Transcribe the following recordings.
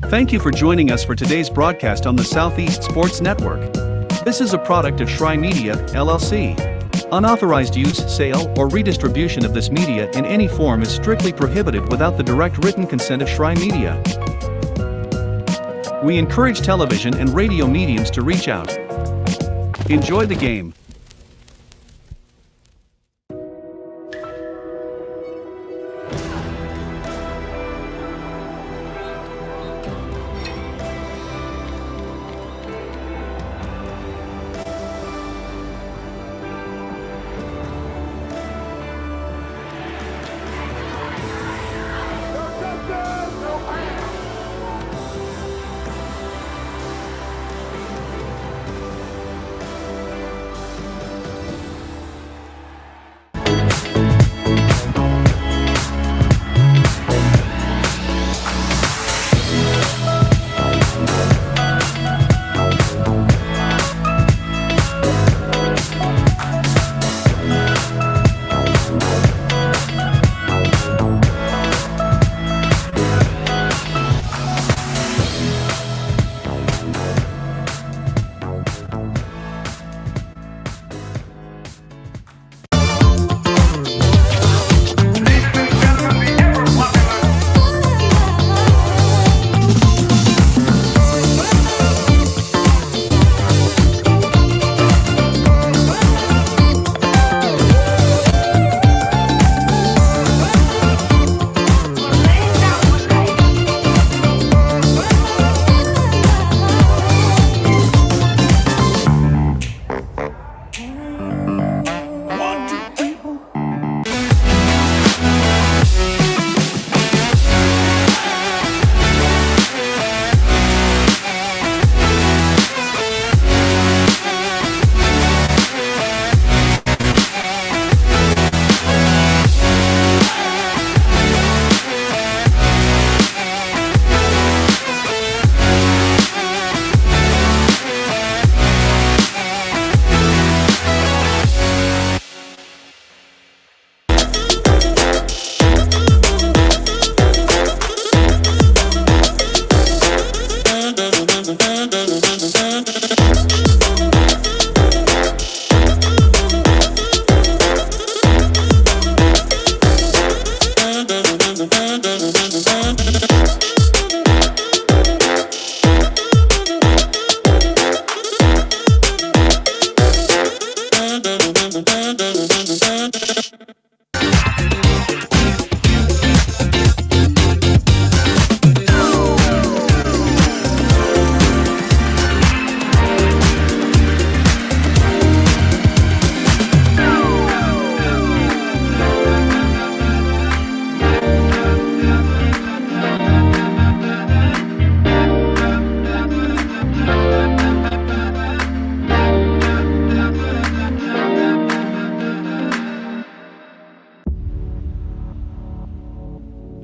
Thank you for joining us for today's broadcast on the Southeast Sports Network. This is a product of Shry Media, LLC. Unauthorized use, sale, or redistribution of this media in any form is strictly prohibited without the direct written consent of Shry Media. We encourage television and radio mediums to reach out. Enjoy the game.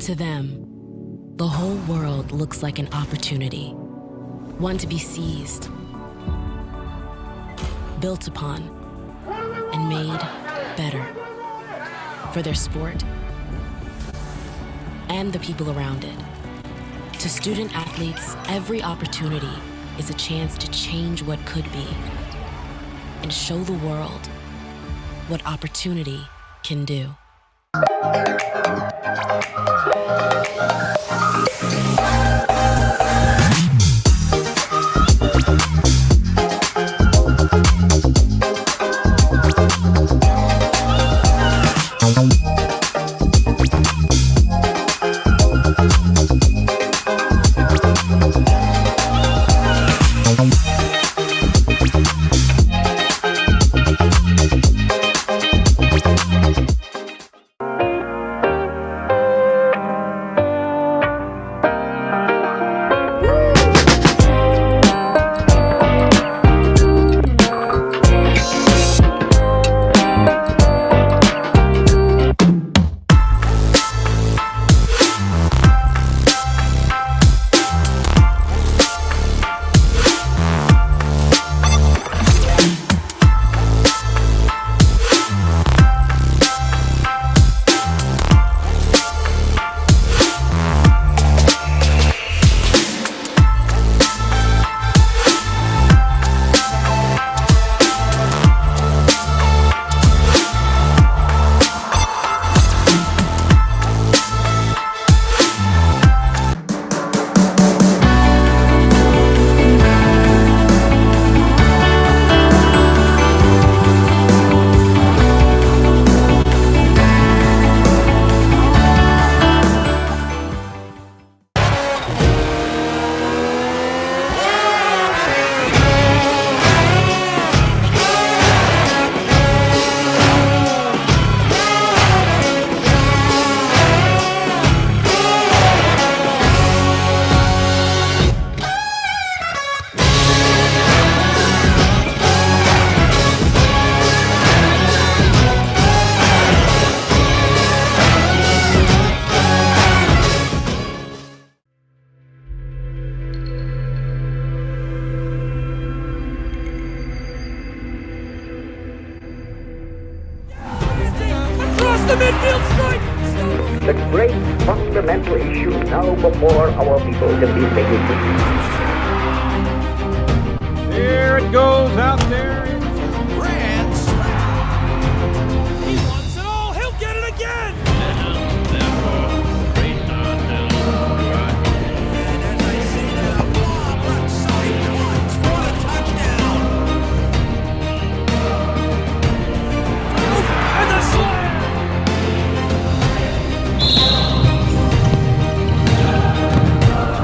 To them, the whole world looks like an opportunity, one to be seized, built upon, and made better for their sport and the people around it. To student athletes, every opportunity is a chance to change what could be and show the world what opportunity can do. Woo! the midfield strike. The great fundamental issue now before our people can be made. There it goes out there. Grand slam. He wants it all. He'll get it again. And as I see now, Bob left side once for a touchdown. And the slam.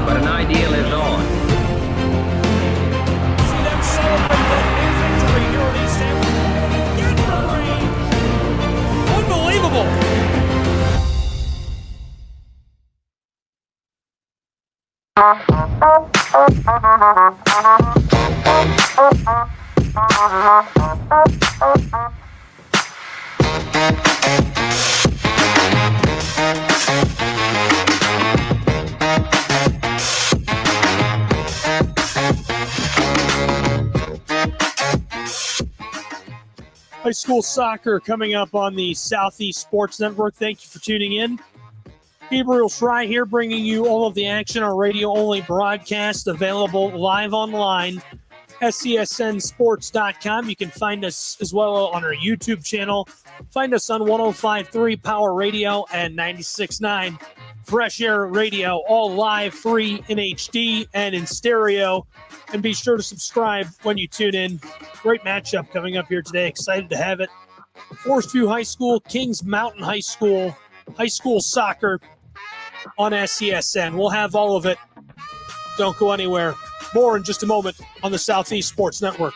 But an idea lives on. See them celebrate that new victory here at East End. Get the range. Unbelievable. High school soccer coming up on the Southeast Sports Network. Thank you for tuning in. Gabriel Schrei here, bringing you all of the action on radio-only broadcast, available live online, SCSNsports.com. You can find us as well on our YouTube channel. Find us on 105.3 Power Radio and 96.9 Fresh Air Radio, all live, free in HD and in stereo. And be sure to subscribe when you tune in. Great matchup coming up here today. Excited to have it. Forestview High School, Kings Mountain High School soccer on SCSN. We'll have all of it. Don't go anywhere. More in just a moment on the Southeast Sports Network.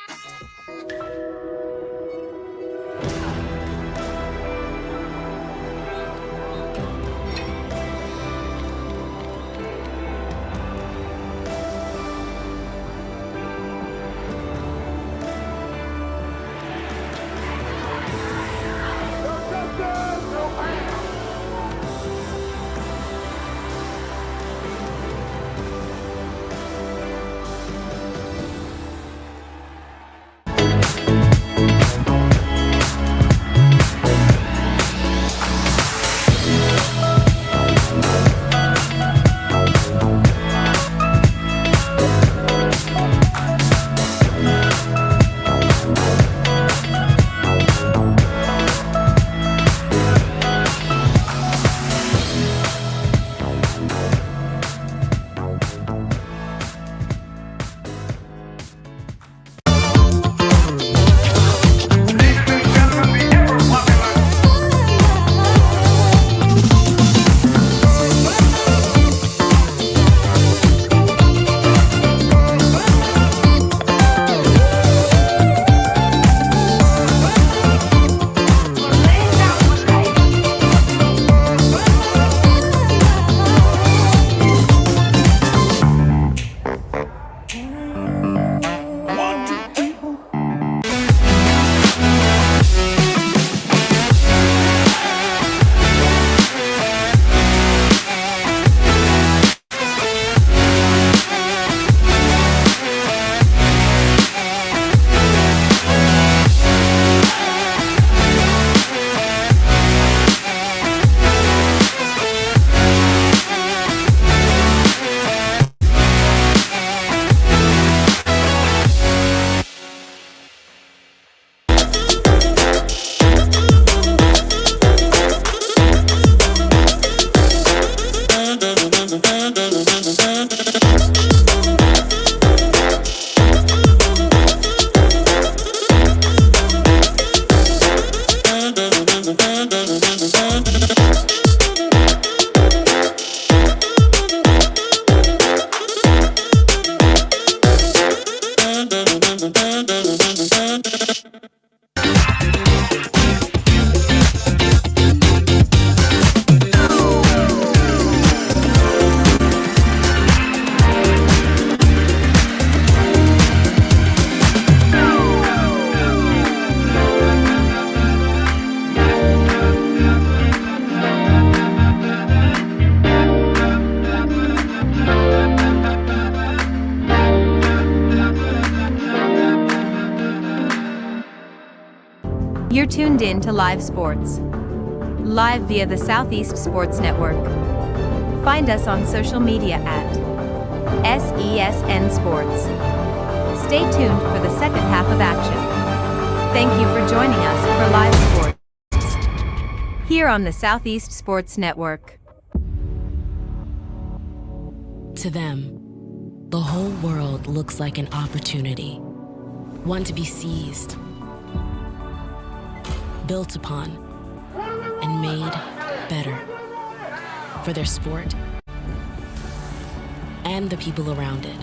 You're tuned in to Live Sports. live via the Southeast Sports Network. Find us on social media at SESN Sports. Stay tuned for the second half of action. Thank you for joining us for live sports here on the Southeast Sports Network. To them, the whole world looks like an opportunity, one to be seized, built upon, and made better for their sport and the people around it.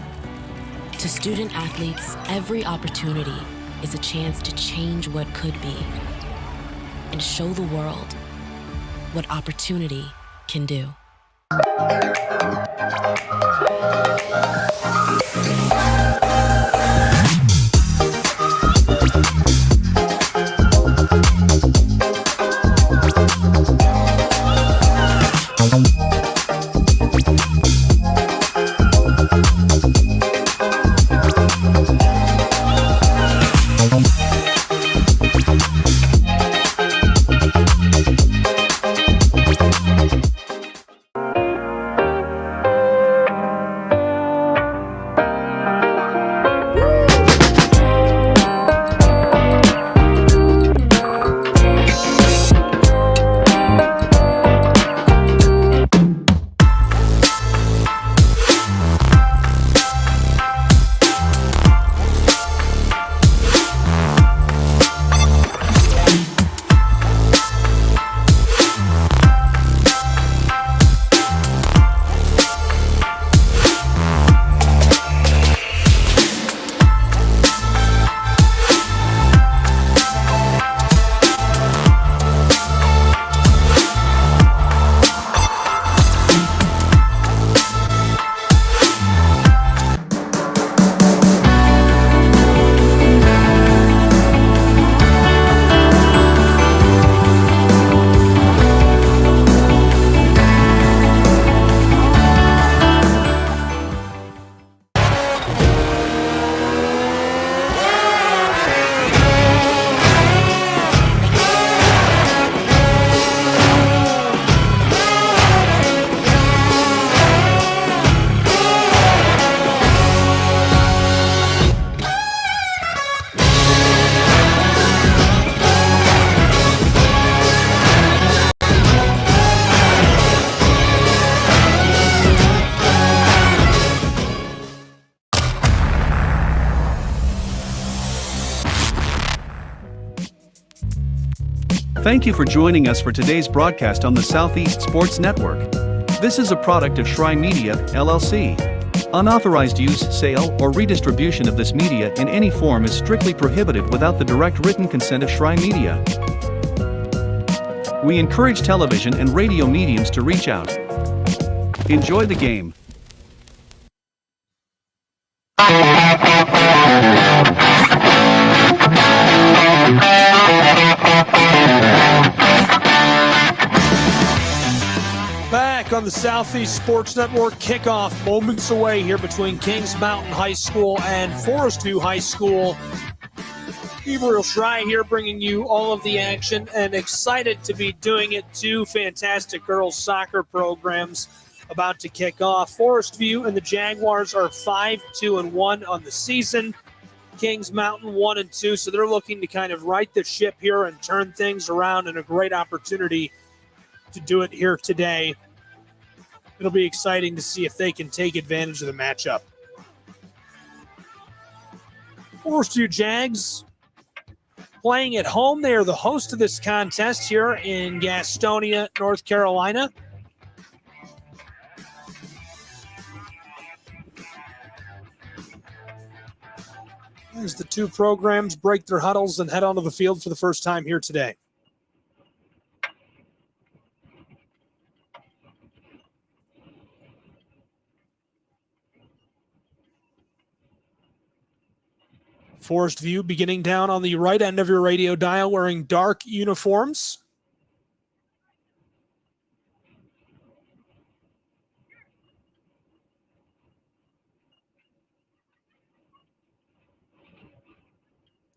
To student athletes, every opportunity is a chance to change what could be and show the world what opportunity can do. Thank you for joining us for today's broadcast on the Southeast Sports Network. This is a product of Shrine Media, LLC. Unauthorized use, sale, or redistribution of this media in any form is strictly prohibited without the direct written consent of Shrine Media. We encourage television and radio mediums to reach out. Enjoy the game. Back on the Southeast Sports Network, kickoff moments away here between Kings Mountain High School and Forestview High School. Gabriel Schrei here bringing you all of the action and excited to be doing it. Two fantastic girls soccer programs about to kick off. Forestview and the Jaguars are 5-2-1 on the season. Kings Mountain 1-2, so they're looking to kind of right the ship here and turn things around, and a great opportunity to do it here today. It'll be exciting to see if they can take advantage of the matchup. Forestview Jags playing at home. They are the host of this contest here in Gastonia, North Carolina. As the two programs break their huddles and head onto the field for the first time here today. Forestview beginning down on the right end of your radio dial, wearing dark uniforms.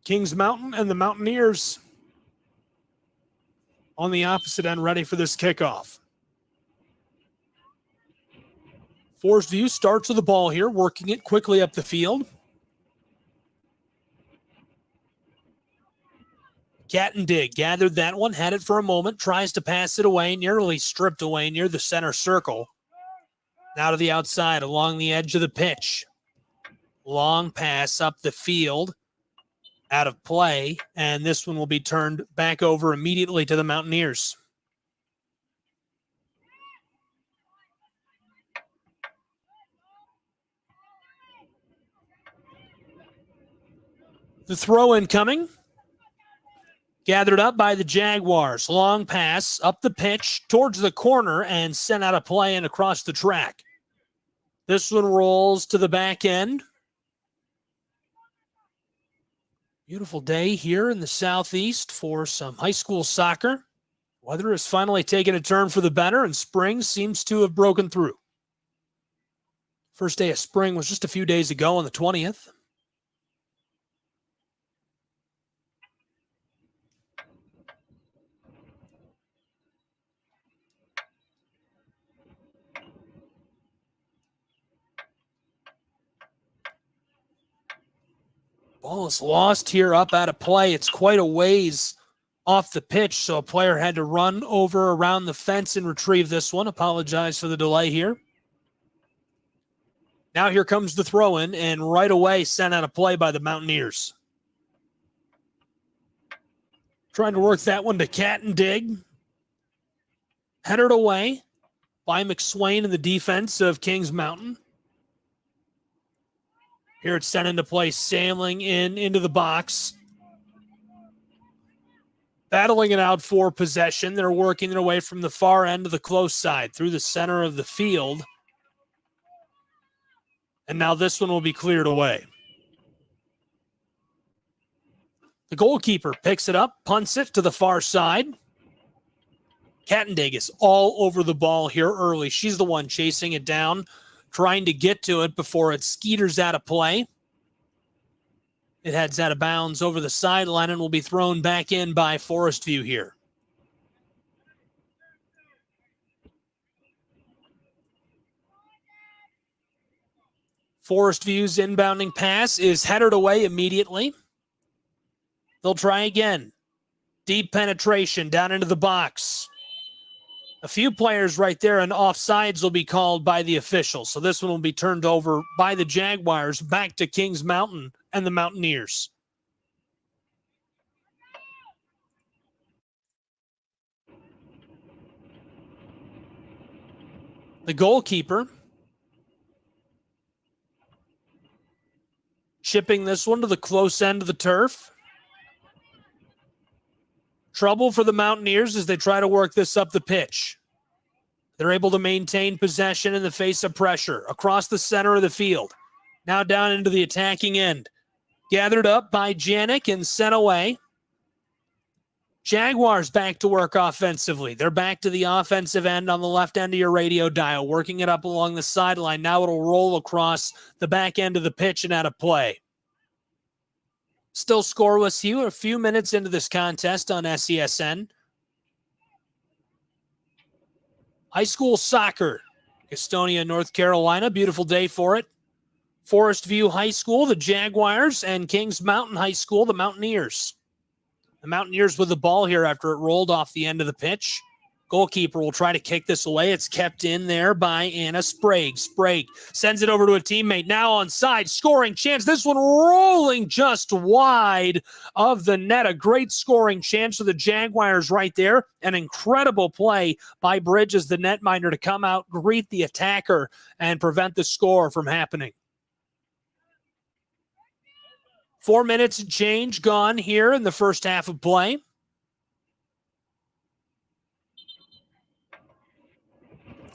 Kings Mountain and the Mountaineers on the opposite end ready for this kickoff. Forestview starts with the ball here, working it quickly up the field. Cat and Dig gathered that one, had it for a moment, tries to pass it away, nearly stripped away near the center circle. Now to the outside along the edge of the pitch. Long pass up the field, out of play, and this one will be turned back over immediately to the Mountaineers. The throw incoming. Gathered up by the Jaguars. Long pass up the pitch towards the corner and sent out of play and across the track. This one rolls to the back end. Beautiful day here in the southeast for some high school soccer. Weather has finally taken a turn for the better, and spring seems to have broken through. First day of spring was just a few days ago on the 20th. Ball is lost here, up out of play. It's quite a ways off the pitch, so a player had to run over around the fence and retrieve this one. Apologize for the delay here. Now here comes the throw-in, and right away sent out of play by the Mountaineers. Trying to work that one to Cat and Dig. Headed away by McSwain in the defense of Kings Mountain. Here it's sent into play, sailing into the box. Battling it out for possession. They're working it away from the far end of the close side through the center of the field. And now this one will be cleared away. The goalkeeper picks it up, punts it to the far side. Kattendig is all over the ball here early. She's the one chasing it down, trying to get to it before it skeeters out of play. It heads out of bounds over the sideline and will be thrown back in by Forestview here. Forestview's inbounding pass is headed away immediately. They'll try again. Deep penetration down into the box. A few players right there, and offsides will be called by the officials. So this one will be turned over by the Jaguars back to Kings Mountain and the Mountaineers. The goalkeeper chipping this one to the close end of the turf. Trouble for the Mountaineers as they try to work this up the pitch. They're able to maintain possession in the face of pressure across the center of the field. Now down into the attacking end. Gathered up by Janik and sent away. Jaguars back to work offensively. They're back to the offensive end on the left end of your radio dial, working it up along the sideline. Now it'll roll across the back end of the pitch and out of play. Still scoreless here, a few minutes into this contest on SESN. High school soccer, Gastonia, North Carolina. Beautiful day for it. Forestview High School, the Jaguars, and Kings Mountain High School, the Mountaineers. The Mountaineers with the ball here after it rolled off the end of the pitch. Goalkeeper will try to kick this away. It's kept in there by Anna Sprague. Sprague sends it over to a teammate. Now onside, scoring chance. This one rolling just wide of the net. A great scoring chance for the Jaguars right there. An incredible play by Bridges, the netminder, to come out, greet the attacker, and prevent the score from happening. 4 minutes and change gone here in the first half of play.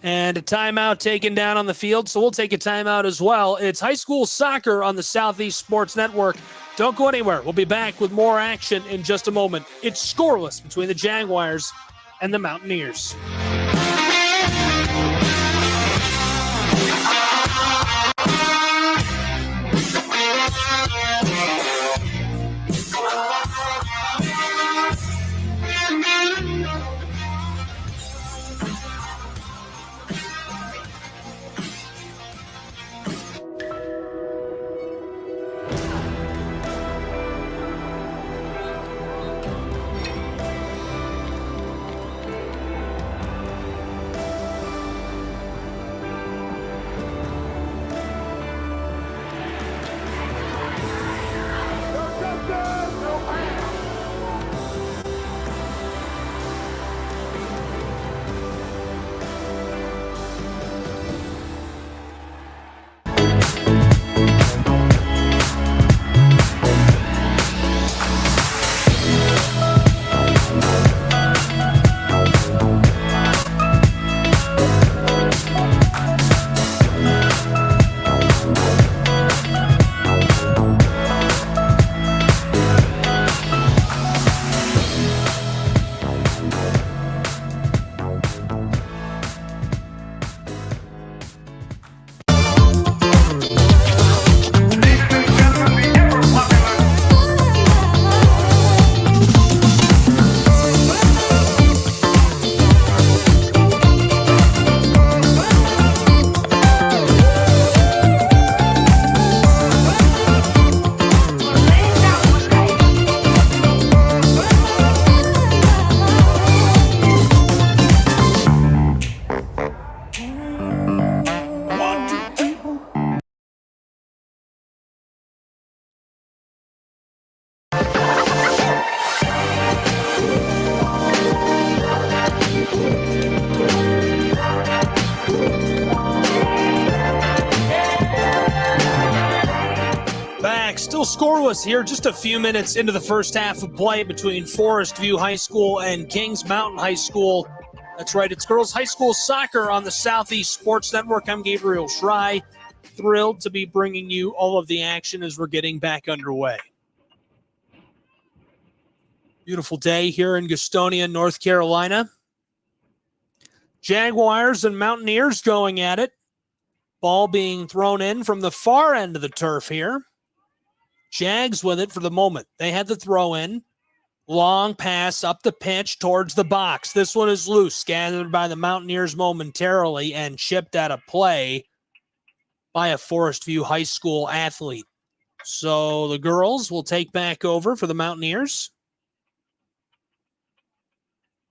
And a timeout taken down on the field, so we'll take a timeout as well. It's high school soccer on the Southeast Sports Network. Don't go anywhere. We'll be back with more action in just a moment. It's scoreless between the Jaguars and the Mountaineers. scoreless here, just a few minutes into the first half of play between Forestview High School and Kings Mountain High School. That's right, it's girls high school soccer on the Southeast Sports Network. I'm Gabriel Schrei, thrilled to be bringing you all of the action as we're getting back underway. Beautiful day here in Gastonia, North Carolina. Jaguars and Mountaineers going at it. Ball being thrown in from the far end of the turf here. Jags with it for the moment. They had the throw in. Long pass up the pitch towards the box. This one is loose, gathered by the Mountaineers momentarily and chipped out of play by a Forestview High School athlete. So the girls will take back over for the Mountaineers.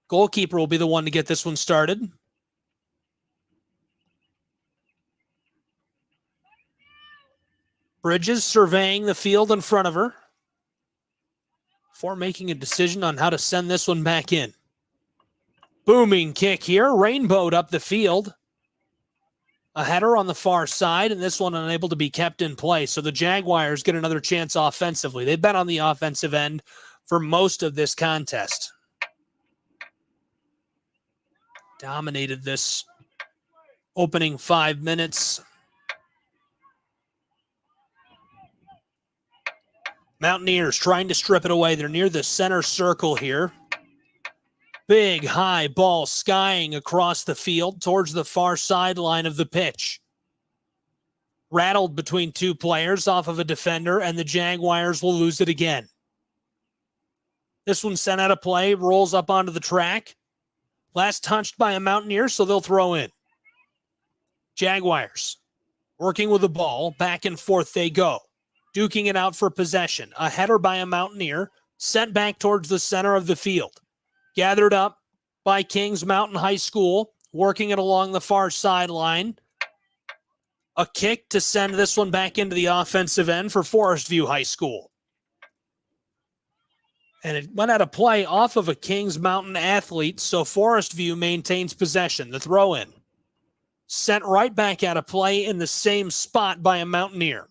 Goalkeeper will be the one to get this one started. Bridges surveying the field in front of her before making a decision on how to send this one back in. Booming kick here, rainbowed up the field. A header on the far side, and this one unable to be kept in play. So the Jaguars get another chance offensively. They've been on the offensive end for most of this contest. Dominated this opening 5 minutes. Mountaineers trying to strip it away. They're near the center circle here. Big high ball skying across the field towards the far sideline of the pitch. Rattled between two players off of a defender, and the Jaguars will lose it again. This one sent out of play, rolls up onto the track. Last touched by a Mountaineer, so they'll throw in. Jaguars working with the ball. Back and forth they go. Duking it out for possession. A header by a Mountaineer, sent back towards the center of the field. Gathered up by Kings Mountain High School, working it along the far sideline. A kick to send this one back into the offensive end for Forestview High School. And it went out of play off of a Kings Mountain athlete, so Forestview maintains possession. The throw in. Sent right back out of play in the same spot by a Mountaineer.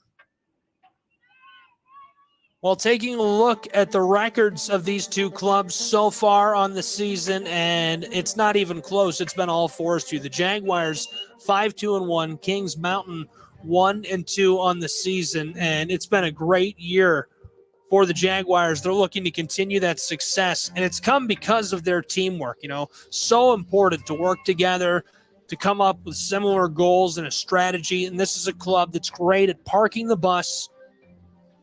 Well, taking a look at the records of these two clubs so far on the season, and it's not even close. It's been all Forestview. The Jaguars 5-2-1, Kings Mountain 1-2 on the season, and it's been a great year for the Jaguars. They're looking to continue that success, and it's come because of their teamwork. You know, so important to work together, to come up with similar goals and a strategy, and this is a club that's great at parking the bus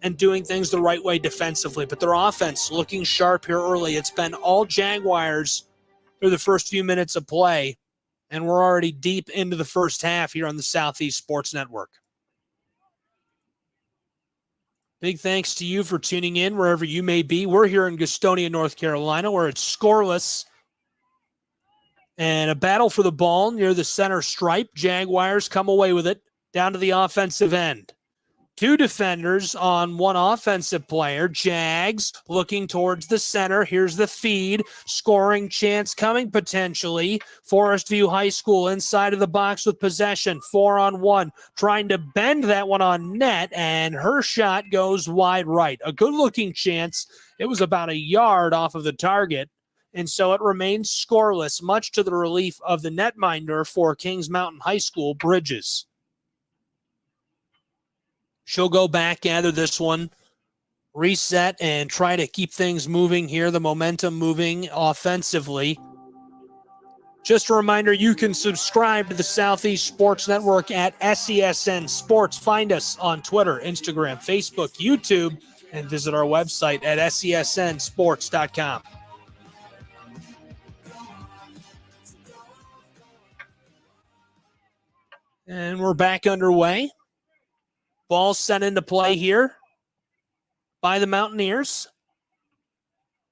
and doing things the right way defensively. But their offense looking sharp here early. It's been all Jaguars through the first few minutes of play, and we're already deep into the first half here on the Southeast Sports Network. Big thanks to you for tuning in wherever you may be. We're here in Gastonia, North Carolina, where it's scoreless. And a battle for the ball near the center stripe. Jaguars come away with it down to the offensive end. Two defenders on one offensive player. Jags looking towards the center. Here's the feed. Scoring chance coming potentially. Forestview High School inside of the box with possession. 4-on-1. Trying to bend that one on net, and her shot goes wide right. A good-looking chance. It was about a yard off of the target, and so it remains scoreless, much to the relief of the netminder for Kings Mountain High School, Bridges. She'll go back, gather this one, reset, and try to keep things moving here, the momentum moving offensively. Just a reminder, you can subscribe to the Southeast Sports Network at SESN Sports. Find us on Twitter, Instagram, Facebook, YouTube, and visit our website at SESNsports.com. And we're back underway. Ball sent into play here by the Mountaineers.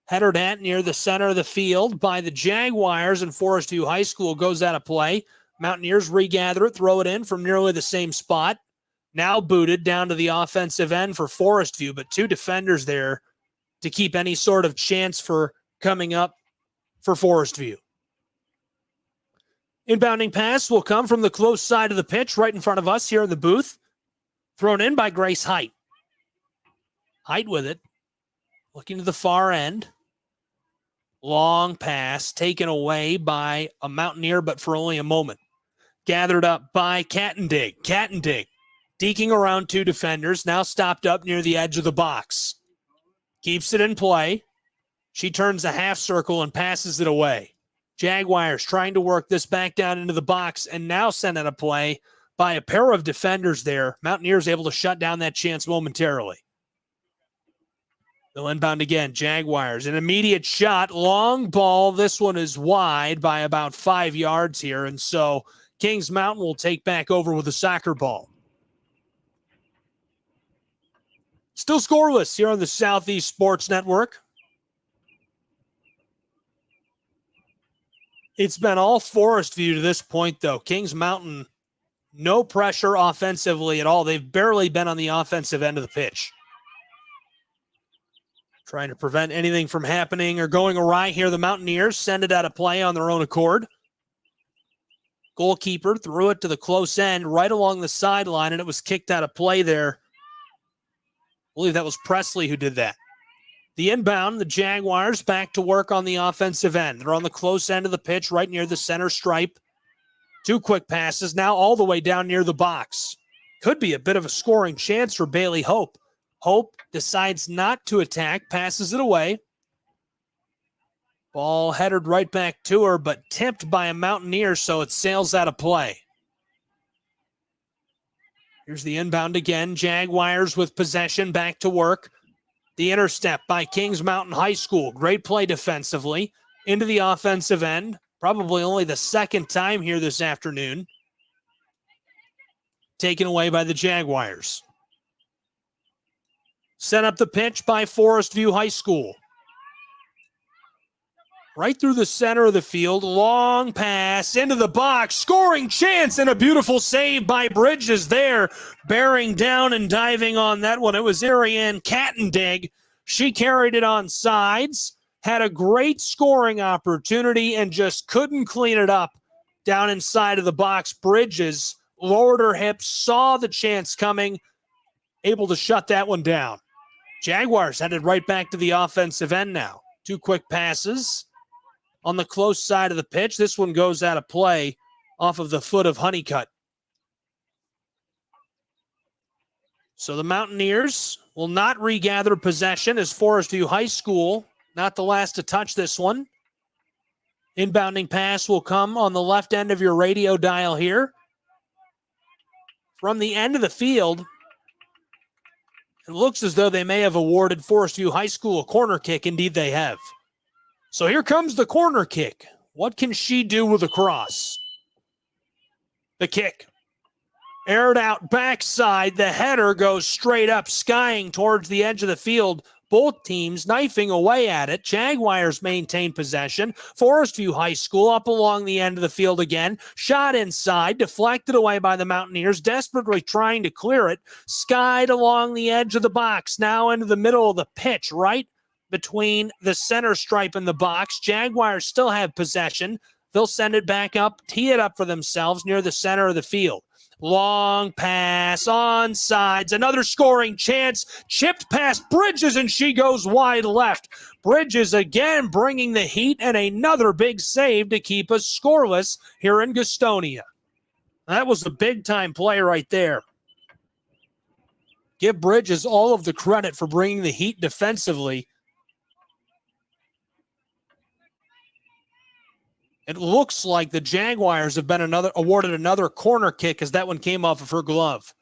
Headered at near the center of the field by the Jaguars, and Forestview High School goes out of play. Mountaineers regather it, throw it in from nearly the same spot. Now booted down to the offensive end for Forestview, but two defenders there to keep any sort of chance for coming up for Forestview. Inbounding pass will come from the close side of the pitch right in front of us here in the booth. Thrown in by Grace Height. Height with it. Looking to the far end. Long pass taken away by a Mountaineer, but for only a moment. Gathered up by Cattendig. Cattendig deking around two defenders, now stopped up near the edge of the box. Keeps it in play. She turns a half circle and passes it away. Jaguars trying to work this back down into the box and now sent out a play by a pair of defenders there. Mountaineers able to shut down that chance momentarily. They'll inbound again. Jaguars, an immediate shot. Long ball. This one is wide by about 5 yards here. And so Kings Mountain will take back over with a soccer ball. Still scoreless here on the Southeast Sports Network. It's been all Forestview to this point, though. Kings Mountain, no pressure offensively at all. They've barely been on the offensive end of the pitch. Trying to prevent anything from happening or going awry here. The Mountaineers send it out of play on their own accord. Goalkeeper threw it to the close end right along the sideline, and it was kicked out of play there. I believe that was Presley who did that. The inbound, the Jaguars back to work on the offensive end. They're on the close end of the pitch right near the center stripe. Two quick passes now all the way down near the box. Could be a bit of a scoring chance for Bailey Hope. Hope decides not to attack, passes it away. Ball headed right back to her, but tipped by a Mountaineer, so it sails out of play. Here's the inbound again. Jaguars with possession, back to work. The intercept by Kings Mountain High School. Great play defensively. Into the offensive end. Probably only the second time here this afternoon. Taken away by the Jaguars. Set up the pitch by Forestview High School. Right through the center of the field. Long pass into the box. Scoring chance and a beautiful save by Bridges there. Bearing down and diving on that one. It was Ariane Cattendig. She carried it on sides. Had a great scoring opportunity and just couldn't clean it up down inside of the box. Bridges lowered her hips, saw the chance coming, able to shut that one down. Jaguars headed right back to the offensive end now. Two quick passes on the close side of the pitch. This one goes out of play off of the foot of Honeycutt. So the Mountaineers will not regather possession as Forestview High School, not the last to touch this one. Inbounding pass will come on the left end of your radio dial here. From the end of the field, it looks as though they may have awarded Forestview High School a corner kick. Indeed, they have. So here comes the corner kick. What can she do with a cross? The kick. Aired out backside. The header goes straight up, skying towards the edge of the field. Both teams knifing away at it. Jaguars maintain possession. Forestview High School up along the end of the field again. Shot inside, deflected away by the Mountaineers, desperately trying to clear it. Skied along the edge of the box, now into the middle of the pitch, right between the center stripe and the box. Jaguars still have possession. They'll send it back up, tee it up for themselves near the center of the field. Long pass on sides. Another scoring chance. Chipped past Bridges, and she goes wide left. Bridges again bringing the heat, and another big save to keep us scoreless here in Gastonia. That was a big-time play right there. Give Bridges all of the credit for bringing the heat defensively. It looks like the Jaguars have been awarded another corner kick as that one came off of her glove.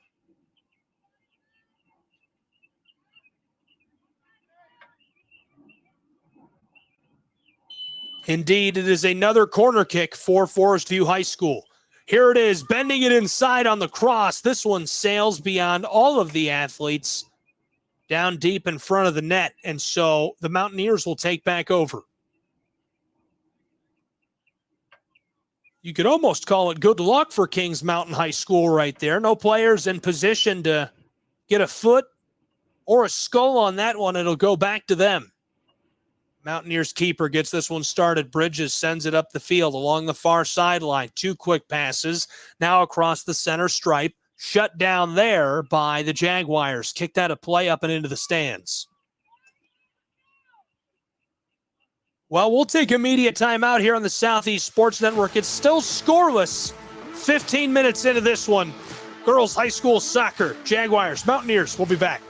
Indeed, it is another corner kick for Forestview High School. Here it is, bending it inside on the cross. This one sails beyond all of the athletes down deep in front of the net, and so the Mountaineers will take back over. You could almost call it good luck for Kings Mountain High School right there. No players in position to get a foot or a skull on that one. It'll go back to them. Mountaineers keeper gets this one started. Bridges sends it up the field along the far sideline. Two quick passes now across the center stripe. shut down there by the Jaguars. Kicked out of play up and into the stands. Well, we'll take immediate timeout here on the Southeast Sports Network. It's still scoreless. 15 minutes into this one. Girls high school soccer, Jaguars, Mountaineers. We'll be back.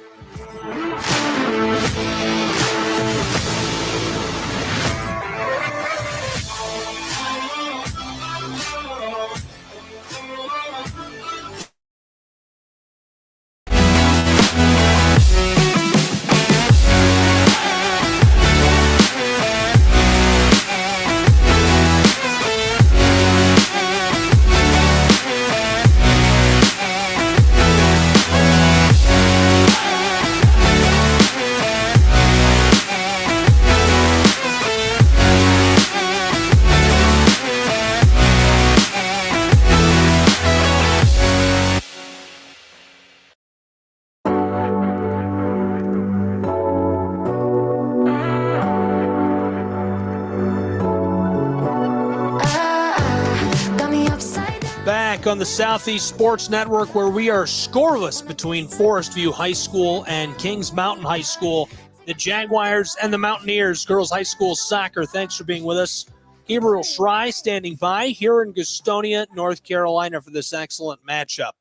Back on the Southeast Sports Network, where we are scoreless between Forestview High School and Kings Mountain High School. The Jaguars and the Mountaineers girls high school soccer. Thanks for being with us. Gabriel Schrei standing by here in Gastonia, North Carolina for this excellent matchup.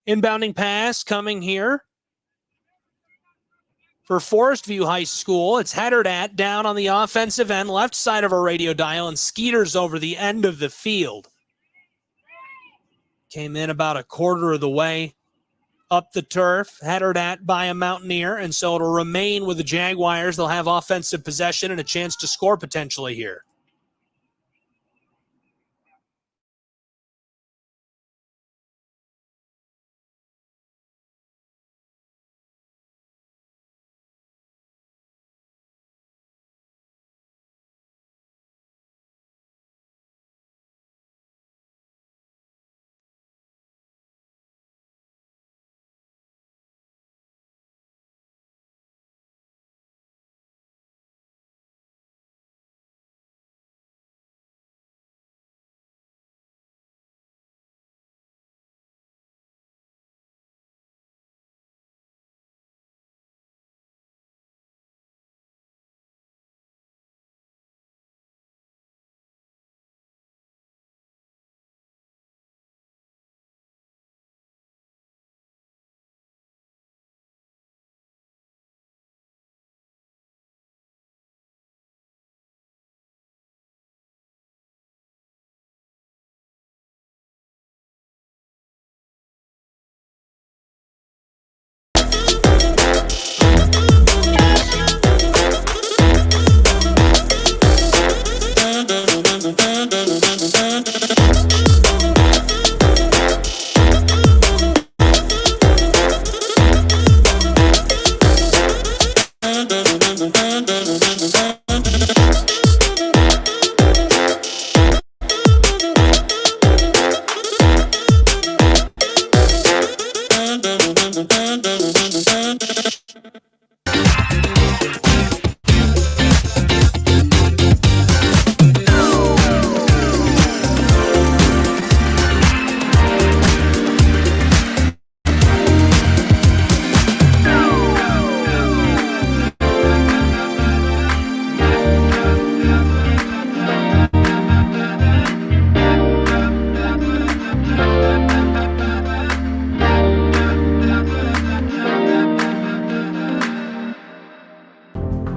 Inbounding pass coming here for Forestview High School. It's headed at down on the offensive end, left side of our radio dial, and Skeeters over the end of the field. Came in about a quarter of the way up the turf, headed at by a Mountaineer, and so it'll remain with the Jaguars. They'll have offensive possession and a chance to score potentially here.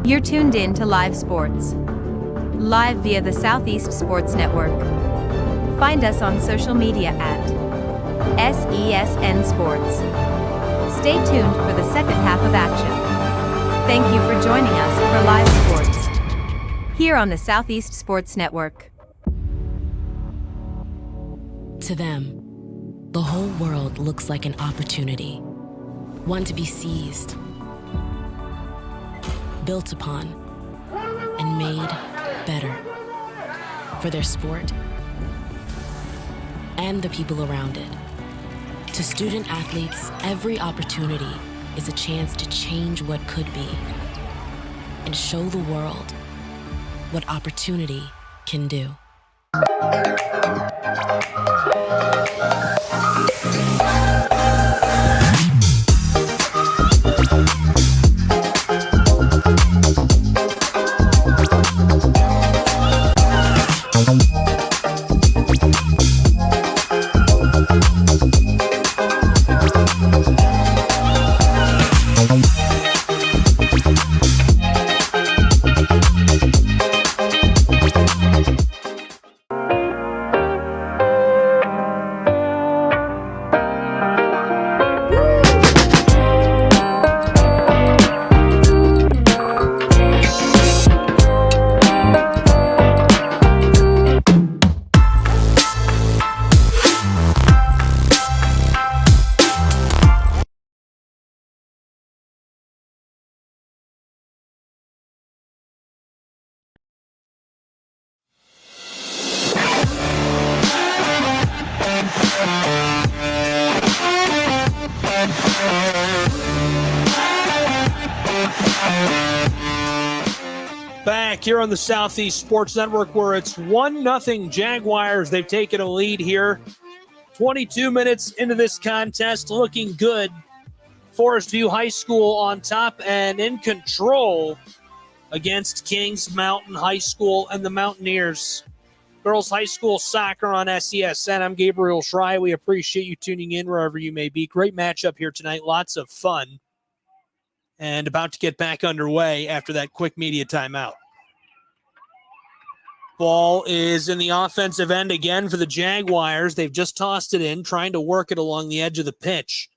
You're tuned in to Live Sports. Live via the Southeast Sports Network. Find us on social media at SESN Sports. Stay tuned for the second half of action. Thank you for joining us for Live Sports here on the Southeast Sports Network. To them, the whole world looks like an opportunity, one to be seized, built upon, and made better for their sport and the people around it. To student athletes, every opportunity is a chance to change what could be and show the world what opportunity can do. Back here on the Southeast Sports Network where it's 1-0 Jaguars. They've taken a lead here. 22 minutes into this contest, looking good. Forestview High School on top and in control against Kings Mountain High School and the Mountaineers. Girls High School Soccer on SESN. I'm Gabriel Schrei. We appreciate you tuning in wherever you may be. Great matchup here tonight. Lots of fun. And about to get back underway after that quick media timeout. Ball is in the offensive end again for the Jaguars. They've just tossed it in, trying to work it along the edge of the pitch.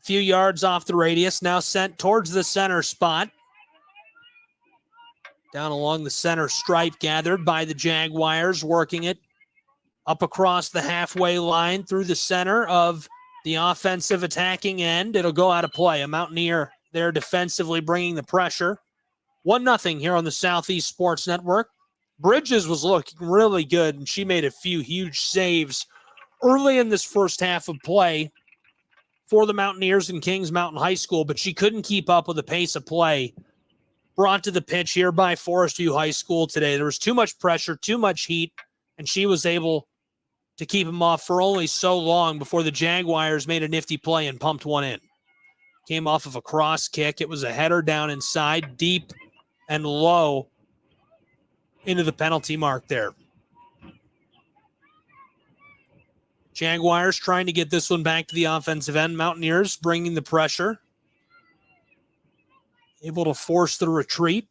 A few yards off the radius, now sent towards the center spot. Down along the center stripe, gathered by the Jaguars, working it up across the halfway line through the center of the offensive attacking end. It'll go out of play. A Mountaineer there defensively bringing the pressure. 1-0 here on the Southeast Sports Network. Bridges was looking really good, and she made a few huge saves early in this first half of play for the Mountaineers and Kings Mountain High School, but she couldn't keep up with the pace of play brought to the pitch here by Forestview High School today. There was too much pressure, too much heat, and she was able to keep him off for only so long before the Jaguars made a nifty play and pumped one in. Came off of a cross kick. It was a header down inside, deep and low into the penalty mark there. Jaguars trying to get this one back to the offensive end. Mountaineers bringing the pressure. Able to force the retreat.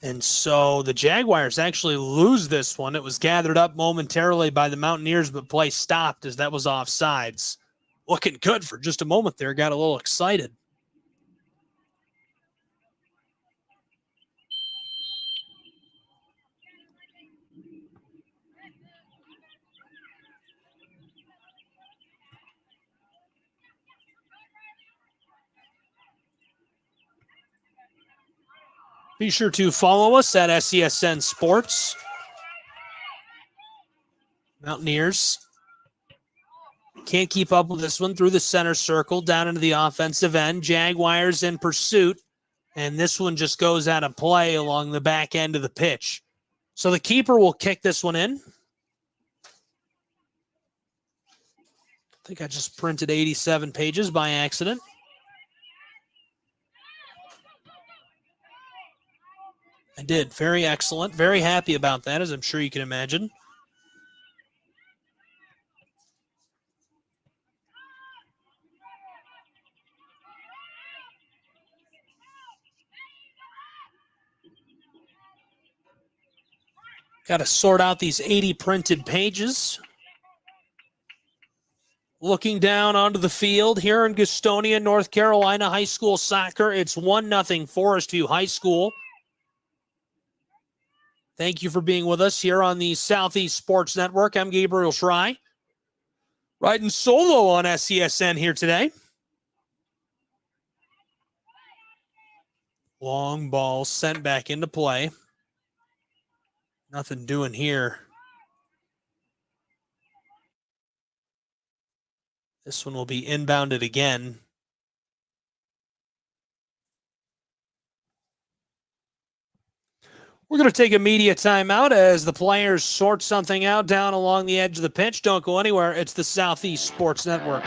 And so the Jaguars actually lose this one. It was gathered up momentarily by the Mountaineers, but play stopped as that was offsides. Looking good for just a moment there. Got a little excited. Be sure to follow us at SESN Sports. Mountaineers can't keep up with this one through the center circle, down into the offensive end. Jaguars in pursuit, and this one just goes out of play along the back end of the pitch. So the keeper will kick this one in. I think I just printed 87 pages by accident. I did. Very excellent. Very happy about that, as I'm sure you can imagine. Got to sort out these 80 printed pages. Looking down onto the field here in Gastonia, North Carolina, high school soccer. It's 1-0 Forestview High School. Thank you for being with us here on the Southeast Sports Network. I'm Gabriel Schrei, riding solo on SESN here today. Long ball sent back into play. Nothing doing here. This one will be inbounded again. We're going to take a media timeout as the players sort something out down along the edge of the pitch. Don't go anywhere. It's the Southeast Sports Network.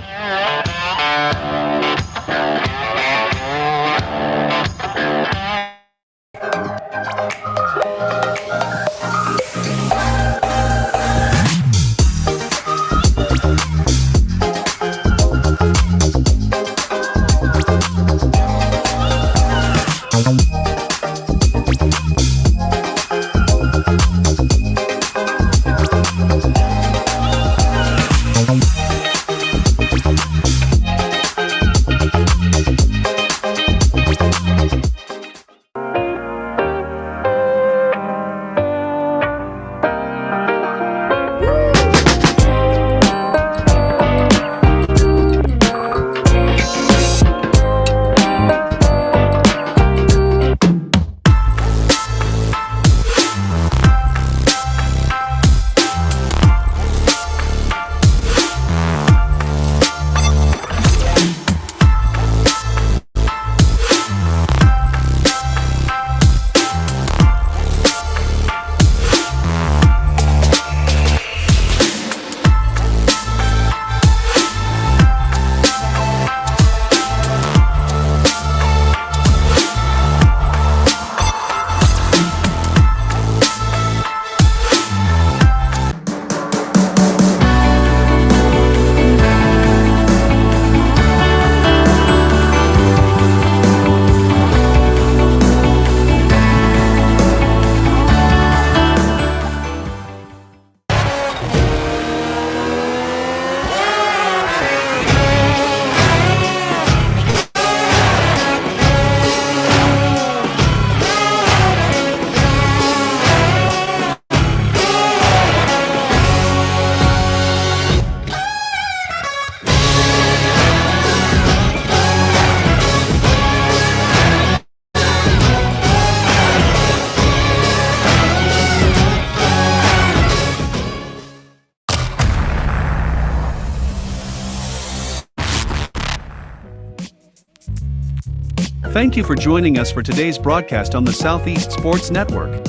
Thank you for joining us for today's broadcast on the Southeast Sports Network.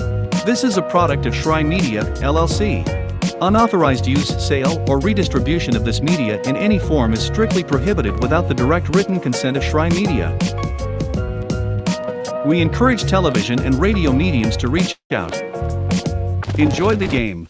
This is a product of Shrine Media, LLC. Unauthorized use, sale, or redistribution of this media in any form is strictly prohibited without the direct written consent of Shrine Media. We encourage television and radio mediums to reach out. Enjoy the game.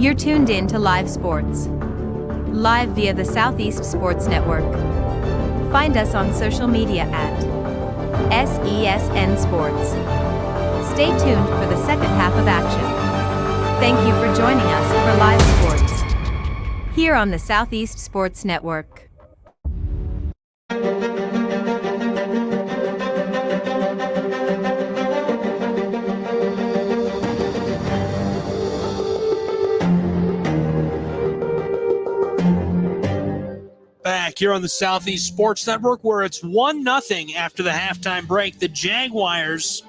You're tuned in to Live Sports, live via the Southeast Sports Network. Find us on social media at SESN Sports. Stay tuned for the second half of action. Thank you for joining us for Live Sports here on the Southeast Sports Network. Back here on the Southeast Sports Network, where it's 1-0 after the halftime break. The Jaguars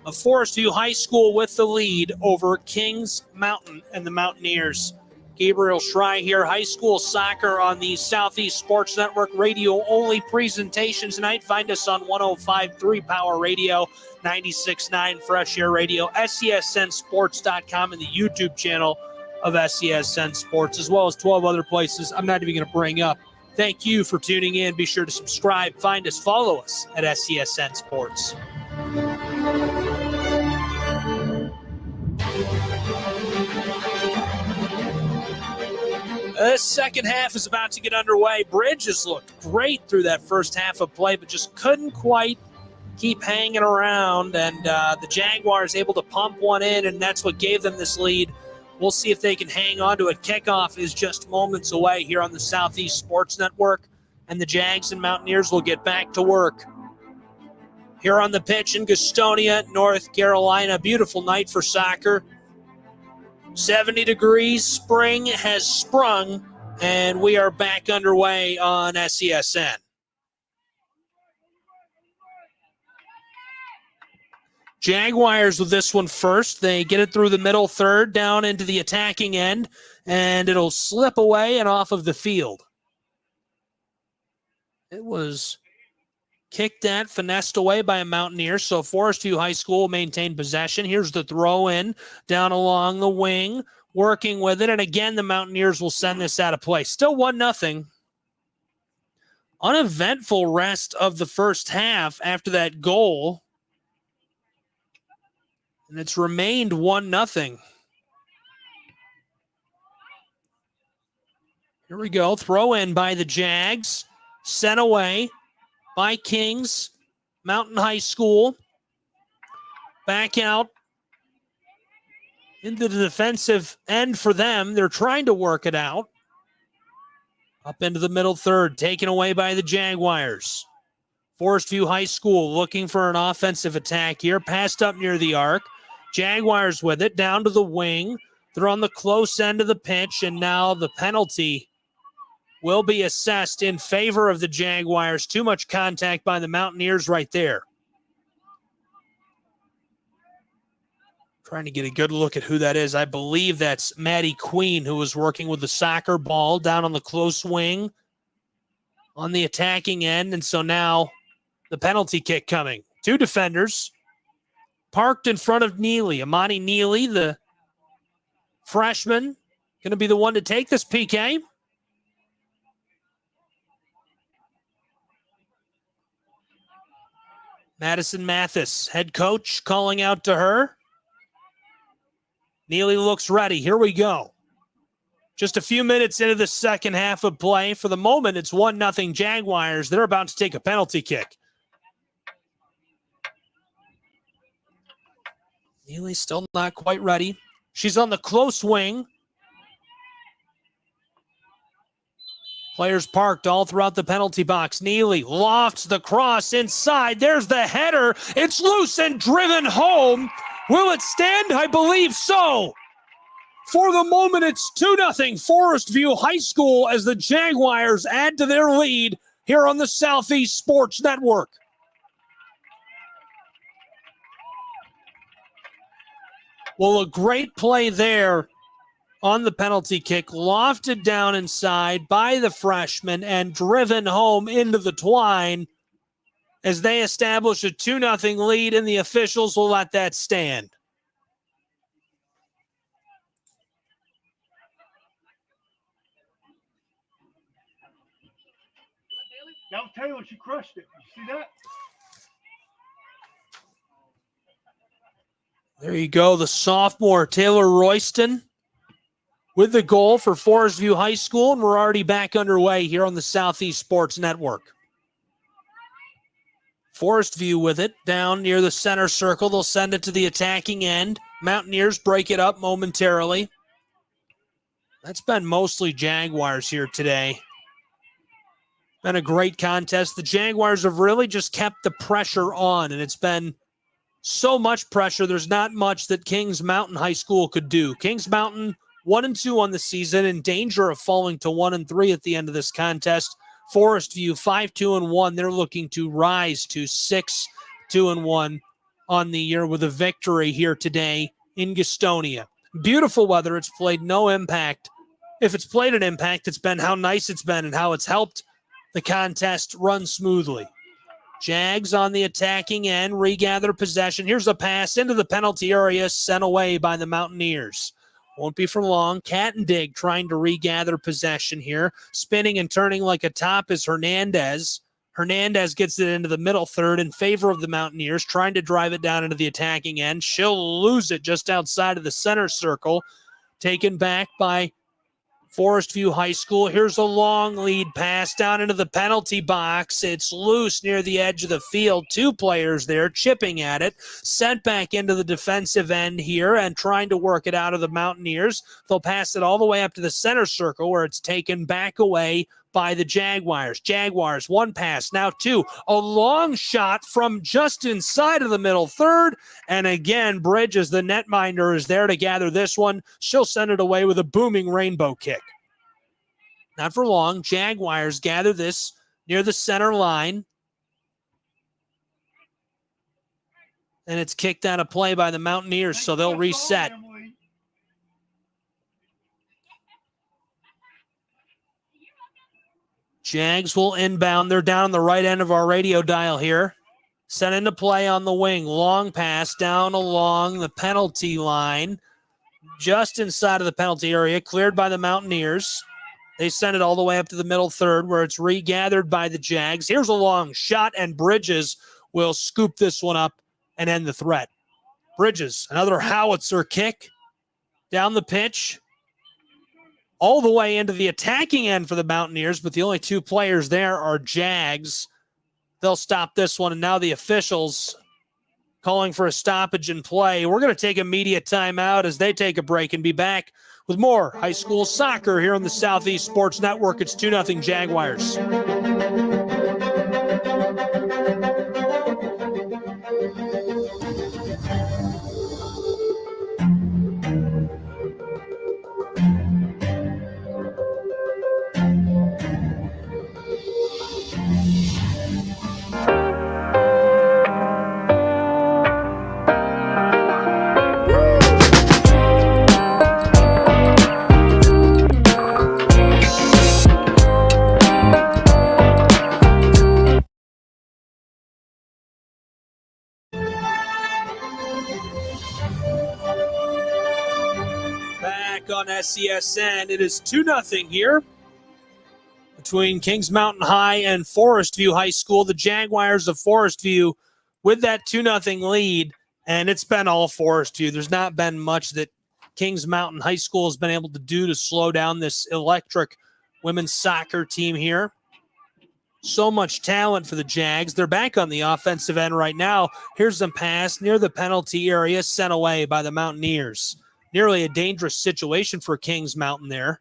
of Forestview High School with the lead over Kings Mountain and the Mountaineers. Gabriel Schrei here, high school soccer on the Southeast Sports Network radio-only presentation tonight. Find us on 105.3 Power Radio, 96.9 Fresh Air Radio, SESNSports.com, and the YouTube channel of SESN Sports, as well as 12 other places I'm not even going to bring up. Thank you for tuning in. Be sure to subscribe, find us, follow us at SESN Sports. The second half is about to get underway. Bridges looked great through that first half of play, but just couldn't quite keep hanging around. And the Jaguars able to pump one in, and that's what gave them this lead. We'll see if they can hang on to it. Kickoff is just moments away here on the Southeast Sports Network, and the Jags and Mountaineers will get back to work. Here on the pitch in Gastonia, North Carolina. Beautiful night for soccer. 70 degrees, spring has sprung, and we are back underway on SESN. Jaguars with this one first. They get it through the middle third, down into the attacking end, and it'll slip away and off of the field. It was kicked at, finessed away by a Mountaineer, so Forestview High School maintained possession. Here's the throw in, down along the wing, working with it, and again the Mountaineers will send this out of play. Still 1-0. Uneventful rest of the first half after that goal. And it's remained 1-0. Here we go. Throw in by the Jags. Sent away by Kings. Mountain High School. Back out into the defensive end for them. They're trying to work it out. Up into the middle third. Taken away by the Jaguars. Forestview High School looking for an offensive attack here. Passed up near the arc. Jaguars with it, down to the wing. They're on the close end of the pitch, and now the penalty will be assessed in favor of the Jaguars. Too much contact by the Mountaineers right there. Trying to get a good look at who that is. I believe that's Maddie Queen, who was working with the soccer ball down on the close wing on the attacking end, and so now the penalty kick coming. Two defenders parked in front of Neely. Amani Neely, the freshman, going to be the one to take this PK. Madison Mathis, head coach, calling out to her. Neely looks ready. Here we go. Just a few minutes into the second half of play. For the moment, it's 1-0 Jaguars. They're about to take a penalty kick. Neely's still not quite ready. She's on the close wing. Players parked all throughout the penalty box. Neely lofts the cross inside. There's the header. It's loose and driven home. Will it stand? I believe so. For the moment, it's 2-0 Forestview High School as the Jaguars add to their lead here on the Southeast Sports Network. Well, a great play there on the penalty kick, lofted down inside by the freshman and driven home into the twine as they establish a 2-0 lead, and the officials will let that stand. That was Taylor. She crushed it. You see that? There you go, the sophomore, Taylor Royston, with the goal for Forestview High School, and we're already back underway here on the Southeast Sports Network. Forestview with it down near the center circle. They'll send it to the attacking end. Mountaineers break it up momentarily. That's been mostly Jaguars here today. Been a great contest. The Jaguars have really just kept the pressure on, and it's been so much pressure. There's not much that Kings Mountain High School could do. Kings Mountain 1-2 on the season, in danger of falling to 1-3 at the end of this contest. Forestview 5-2-1. They're looking to rise to 6-2-1 on the year with a victory here today in Gastonia. Beautiful weather. It's played no impact. If it's played an impact, it's been how nice it's been and how it's helped the contest run smoothly. Jags on the attacking end, regather possession. Here's a pass into the penalty area, sent away by the Mountaineers. Won't be for long. Cat and Dig trying to regather possession here. Spinning and turning like a top is Hernandez. Hernandez gets it into the middle third in favor of the Mountaineers, trying to drive it down into the attacking end. She'll lose it just outside of the center circle. Taken back by Forestview High School. Here's a long lead pass down into the penalty box. It's loose near the edge of the field. Two players there chipping at it. Sent back into the defensive end here and trying to work it out of the Mountaineers. They'll pass it all the way up to the center circle where it's taken back away by the Jaguars. Jaguars, one pass, now two. A long shot from just inside of the middle third. And again, Bridges, the netminder, is there to gather this one. She'll send it away with a booming rainbow kick. Not for long. Jaguars gather this near the center line. And it's kicked out of play by the Mountaineers, so they'll reset. Jags will inbound. They're down on the right end of our radio dial here. Sent into play on the wing. Long pass down along the penalty line. Just inside of the penalty area. Cleared by the Mountaineers. They send it all the way up to the middle third where it's regathered by the Jags. Here's a long shot, and Bridges will scoop this one up and end the threat. Bridges, another howitzer kick down the pitch. All the way into the attacking end for the Mountaineers, but the only two players there are Jags. They'll stop this one, and now the officials calling for a stoppage in play. We're going to take a media timeout as they take a break and be back with more high school soccer here on the Southeast Sports Network. It's 2-0 Jaguars. On SESN, it is 2-0 here between Kings Mountain High and Forestview High School. The Jaguars of Forestview with that 2-0 lead, and it's been all Forestview. There's not been much that Kings Mountain High School has been able to do to slow down this electric women's soccer team here. So much talent for the Jags. They're back on the offensive end right now. Here's a pass near the penalty area, sent away by the Mountaineers. Nearly a dangerous situation for Kings Mountain there.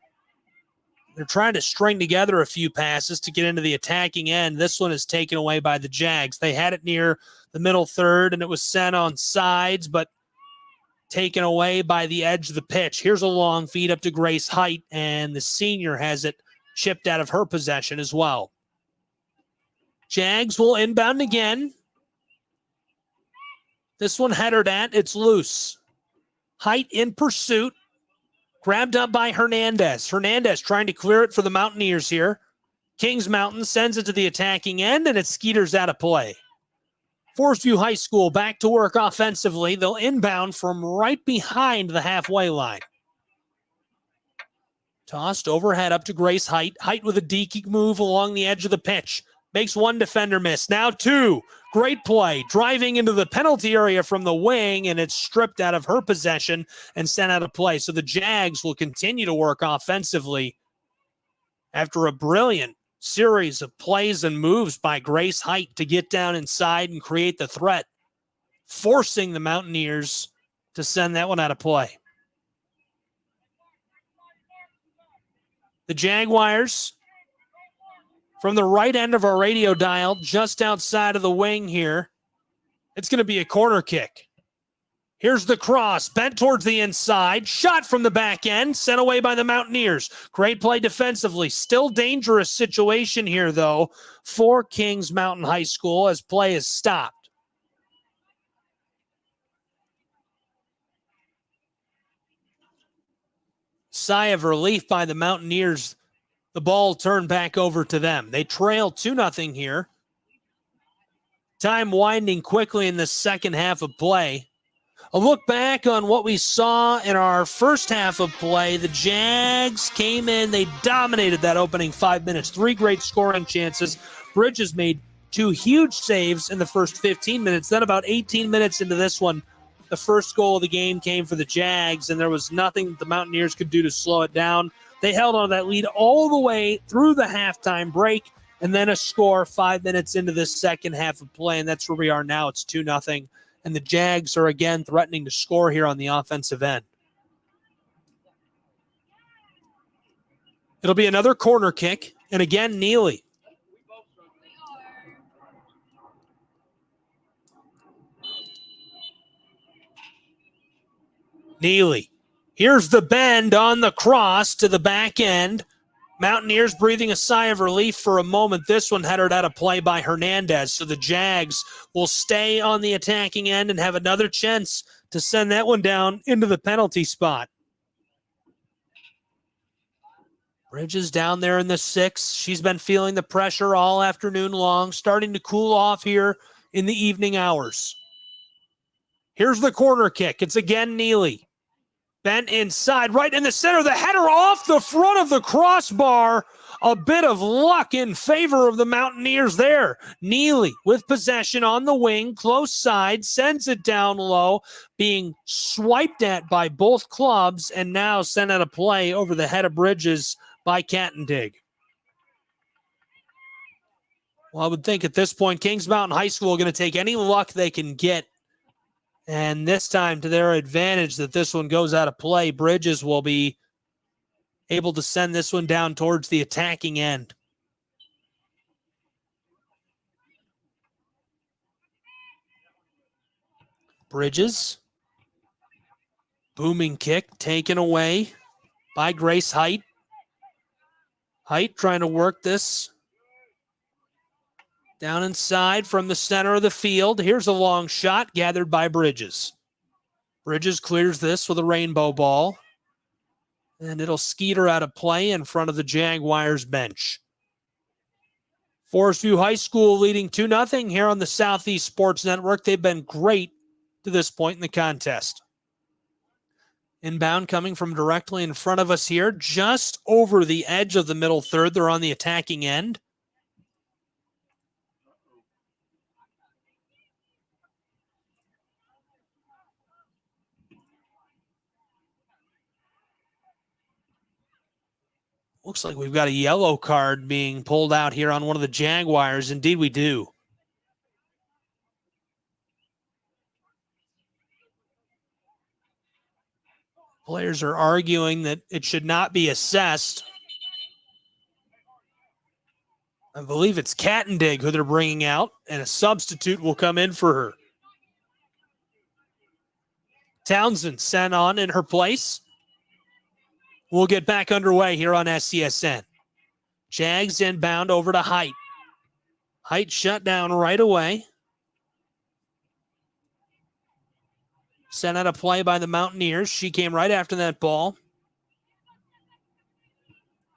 They're trying to string together a few passes to get into the attacking end. This one is taken away by the Jags. They had it near the middle third, and it was sent on sides, but taken away by the edge of the pitch. Here's a long feed up to Grace Height, and the senior has it chipped out of her possession as well. Jags will inbound again. This one headed at, it's loose. Height in pursuit, grabbed up by Hernandez. Hernandez trying to clear it for the Mountaineers here. Kings Mountain sends it to the attacking end, and it skeeters out of play. Forestview High School back to work offensively. They'll inbound from right behind the halfway line. Tossed overhead up to Grace Height. Height with a deking move along the edge of the pitch. Makes one defender miss. Now two. Great play. Driving into the penalty area from the wing, and it's stripped out of her possession and sent out of play. So the Jags will continue to work offensively after a brilliant series of plays and moves by Grace Height to get down inside and create the threat, forcing the Mountaineers to send that one out of play. The Jaguars, from the right end of our radio dial, just outside of the wing here, it's going to be a corner kick. Here's the cross, bent towards the inside, shot from the back end, sent away by the Mountaineers. Great play defensively. Still dangerous situation here, though, for Kings Mountain High School as play is stopped. Sigh of relief by the Mountaineers. The ball turned back over to them. They trail 2-0 here. Time winding quickly in the second half of play. A look back on what we saw in our first half of play. The Jags came in. They dominated that opening 5 minutes. 3 great scoring chances. Bridges made 2 huge saves in the first 15 minutes. Then about 18 minutes into this one, the first goal of the game came for the Jags, and there was nothing that the Mountaineers could do to slow it down. They held on to that lead all the way through the halftime break, and then a score 5 minutes into this second half of play, and that's where we are now. It's 2-0. And the Jags are again threatening to score here on the offensive end. It'll be another corner kick, and again, Neely. Neely. Here's the bend on the cross to the back end. Mountaineers breathing a sigh of relief for a moment. This one headed out of play by Hernandez. So the Jags will stay on the attacking end and have another chance to send that one down into the penalty spot. Bridges down there in the 6. She's been feeling the pressure all afternoon long, starting to cool off here in the evening hours. Here's the corner kick. It's again Neely. Bent inside, right in the center. The header off the front of the crossbar. A bit of luck in favor of the Mountaineers there. Neely with possession on the wing, close side, sends it down low, being swiped at by both clubs, and now sent out of play over the head of Bridges by Cattendig. Well, I would think at this point, Kings Mountain High School are going to take any luck they can get. And this time to their advantage that this one goes out of play. Bridges will be able to send this one down towards the attacking end. Bridges. Booming kick taken away by Grace Height. Height trying to work this down inside from the center of the field. Here's a long shot gathered by Bridges. Bridges clears this with a rainbow ball. And it'll skeeter out of play in front of the Jaguars bench. Forestview High School leading 2-0 here on the Southeast Sports Network. They've been great to this point in the contest. Inbound coming from directly in front of us here, just over the edge of the middle third. They're on the attacking end. Looks like we've got a yellow card being pulled out here on one of the Jaguars. Indeed, we do. Players are arguing that it should not be assessed. I believe it's Cattendig who they're bringing out, and a substitute will come in for her. Townsend sent on in her place. We'll get back underway here on SCSN. Jags inbound over to Height. Height shut down right away. Sent out a play by the Mountaineers. She came right after that ball.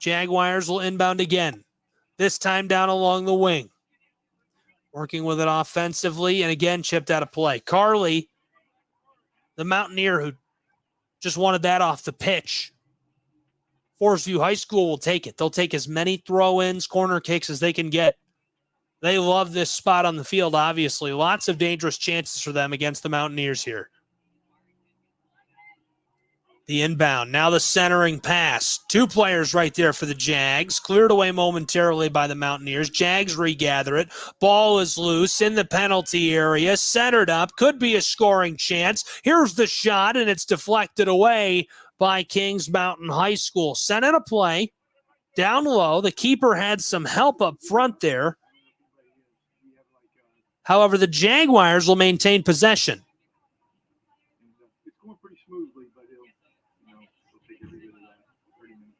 Jaguars will inbound again. This time down along the wing. Working with it offensively and again chipped out of play. Carly, the Mountaineer who just wanted that off the pitch. Forestview High School will take it. They'll take as many throw-ins, corner kicks as they can get. They love this spot on the field, obviously. Lots of dangerous chances for them against the Mountaineers here. The inbound. Now the centering pass. 2 players right there for the Jags. Cleared away momentarily by the Mountaineers. Jags regather it. Ball is loose in the penalty area. Centered up. Could be a scoring chance. Here's the shot, and it's deflected away by Kings Mountain High School. Sent in a play. Down low. The keeper had some help up front there. However, the Jaguars will maintain possession. It's going pretty smoothly, but he'll take every bit of that. 30 minutes.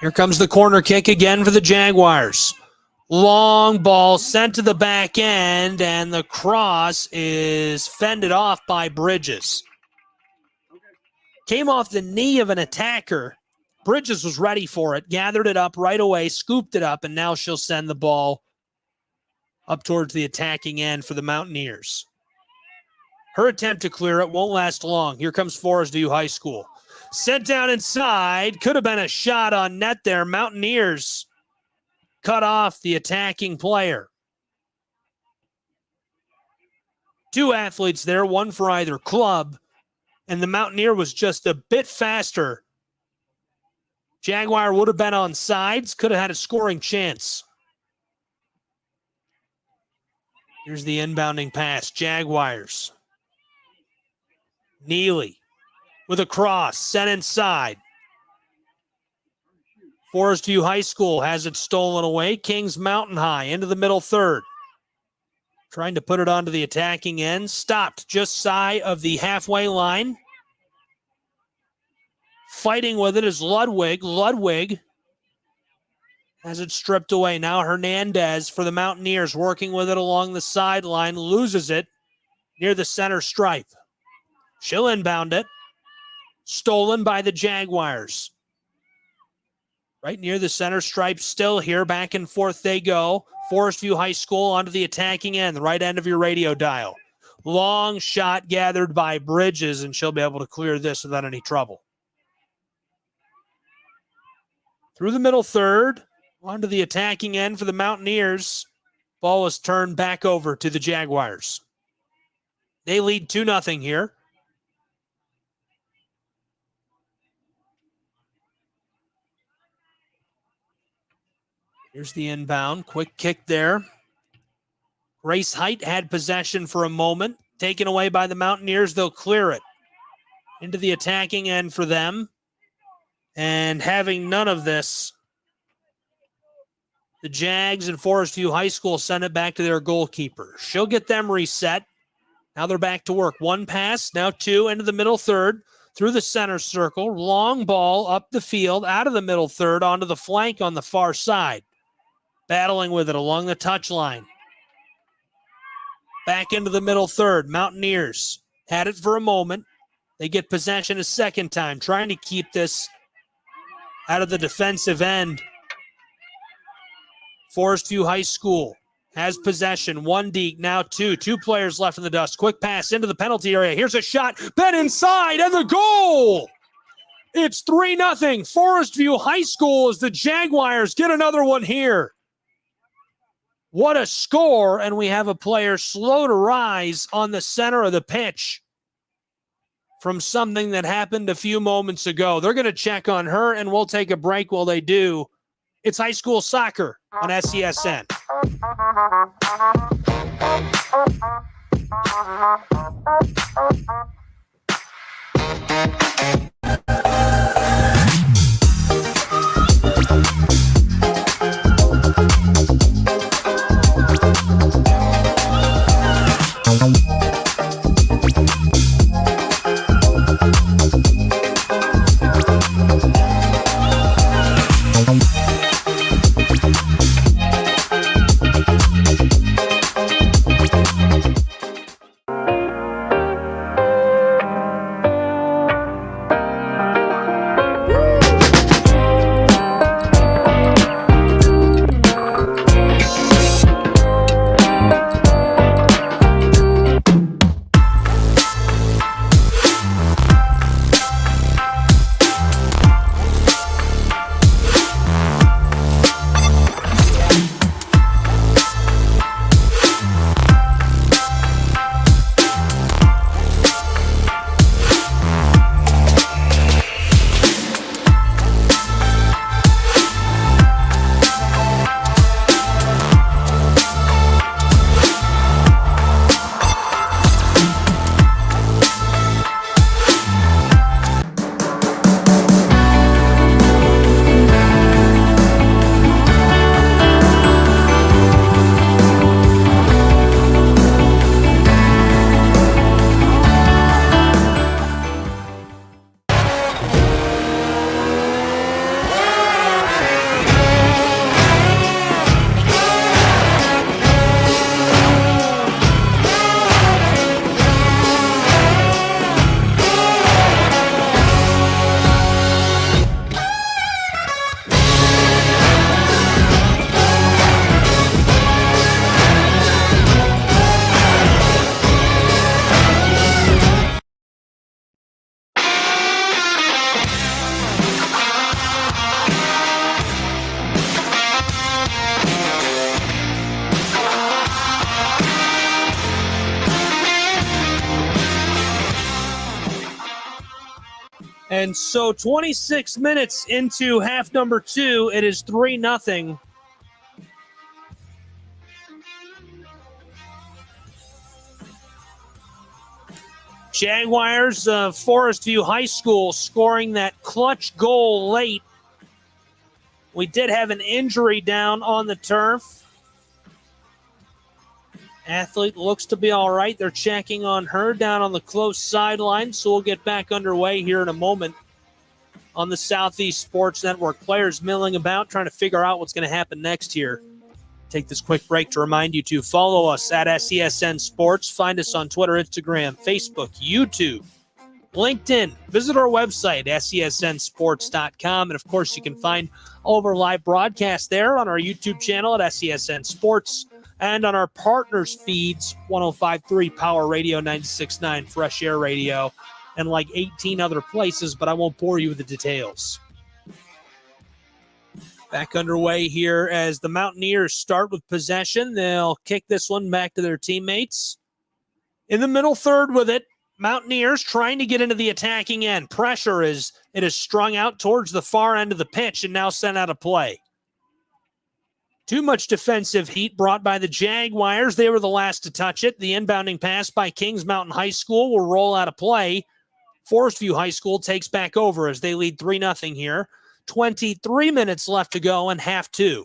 Here comes the corner kick again for the Jaguars. Long ball sent to the back end, and the cross is fended off by Bridges. Came off the knee of an attacker. Bridges was ready for it, gathered it up right away, scooped it up, and now she'll send the ball up towards the attacking end for the Mountaineers. Her attempt to clear it won't last long. Here comes Forestview High School. Sent down inside. Could have been a shot on net there. Mountaineers cut off the attacking player. 2 athletes there, 1 for either club. And the Mountaineer was just a bit faster. Jaguar would have been on sides, could have had a scoring chance. Here's the inbounding pass. Jaguars. Neely with a cross, sent inside. Forestview High School has it stolen away. Kings Mountain High into the middle third. Trying to put it onto the attacking end. Stopped just shy of the halfway line. Fighting with it is Ludwig. Ludwig has it stripped away. Now Hernandez for the Mountaineers working with it along the sideline. Loses it near the center stripe. She'll inbound it. Stolen by the Jaguars. Right near the center stripe, still here. Back and forth they go. Forestview High School onto the attacking end, the right end of your radio dial. Long shot gathered by Bridges, and she'll be able to clear this without any trouble. Through the middle third, onto the attacking end for the Mountaineers. Ball is turned back over to the Jaguars. They lead 2-0 here. Here's the inbound. Quick kick there. Grace Height had possession for a moment. Taken away by the Mountaineers. They'll clear it into the attacking end for them. And having none of this, the Jags and Forestview High School send it back to their goalkeeper. She'll get them reset. Now they're back to work. 1 pass, now 2 into the middle third. Through the center circle. Long ball up the field, out of the middle third, onto the flank on the far side. Battling with it along the touchline. Back into the middle third. Mountaineers had it for a moment. They get possession a second time, trying to keep this out of the defensive end. Forestview High School has possession. 1 deep, now 2. 2 players left in the dust. Quick pass into the penalty area. Here's a shot. Ben inside, and the goal! It's 3-0. Forestview High School as the Jaguars get another one here. What a score, and we have a player slow to rise on the center of the pitch from something that happened a few moments ago. They're going to check on her, and we'll take a break while they do. It's high school soccer on SESN. And so 26 minutes into half number 2, it is 3-0. Jaguars of Forestview High School scoring that clutch goal late. We did have an injury down on the turf. Athlete looks to be all right. They're checking on her down on the close sideline, so we'll get back underway here in a moment on the Southeast Sports Network. Players milling about, trying to figure out what's going to happen next here. Take this quick break to remind you to follow us at SESN Sports. Find us on Twitter, Instagram, Facebook, YouTube, LinkedIn. Visit our website, SESNsports.com. And, of course, you can find all of our live broadcasts there on our YouTube channel at SESN Sports and on our partners' feeds, 105.3 Power Radio, 96.9 Fresh Air Radio, and like 18 other places, but I won't bore you with the details. Back underway here as the Mountaineers start with possession. They'll kick this one back to their teammates. In the middle third with it, Mountaineers trying to get into the attacking end. Pressure is strung out towards the far end of the pitch and now sent out of play. Too much defensive heat brought by the Jaguars. They were the last to touch it. The inbounding pass by Kings Mountain High School will roll out of play. Forestview High School takes back over as they lead 3-0 here. 23 minutes left to go in half 2.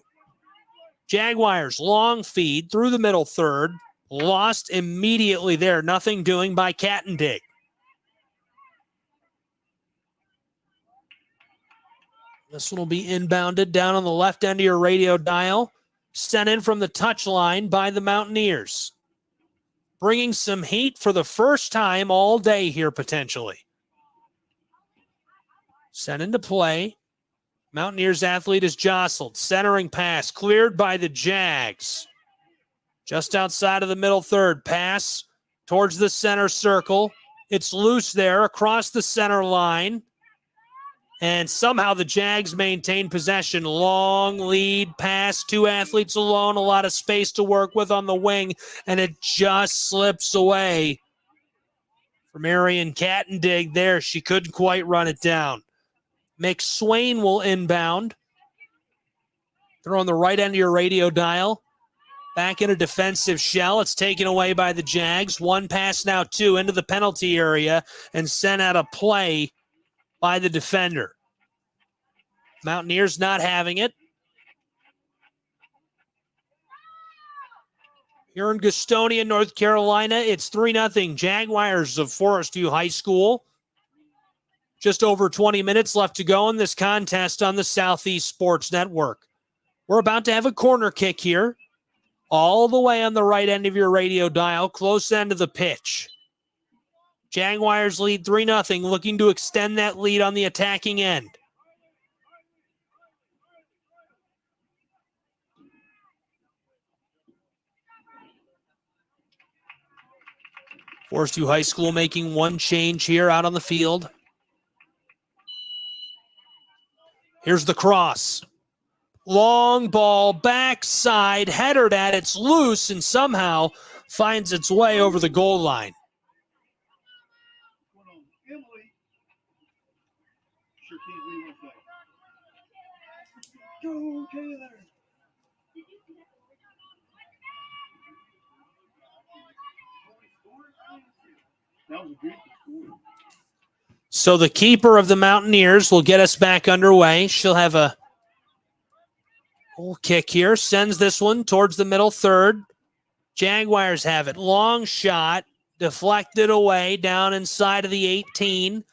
Jaguars long feed through the middle third. Lost immediately there. Nothing doing by Cattendig. This one will be inbounded down on the left end of your radio dial. Sent in from the touchline by the Mountaineers. Bringing some heat for the first time all day here potentially. Sent into play. Mountaineers athlete is jostled. Centering pass cleared by the Jags. Just outside of the middle third. Pass towards the center circle. It's loose there across the center line. And somehow the Jags maintain possession. Long lead pass. 2 athletes alone. A lot of space to work with on the wing. And it just slips away from Marion Cattendig there. She couldn't quite run it down. McSwain will inbound. Throw on the right end of your radio dial. Back in a defensive shell. It's taken away by the Jags. 1 pass now, 2 into the penalty area and sent out of play by the defender. Mountaineers not having it. Here in Gastonia, North Carolina, it's 3-0 Jaguars of Forestview High School. Just over 20 minutes left to go in this contest on the Southeast Sports Network. We're about to have a corner kick here. All the way on the right end of your radio dial, close end of the pitch. Jaguars lead 3-0, looking to extend that lead on the attacking end. Forestview High School making one change here out on the field. Here's the cross. Long ball, backside, headered at. It's loose and somehow finds its way over the goal line. Emily. Sure can't leave that. Go, Taylor. That was a beautiful score. So the keeper of the Mountaineers will get us back underway. She'll have a full kick here. Sends this one towards the middle third. Jaguars have it. Long shot. Deflected away down inside of the 18.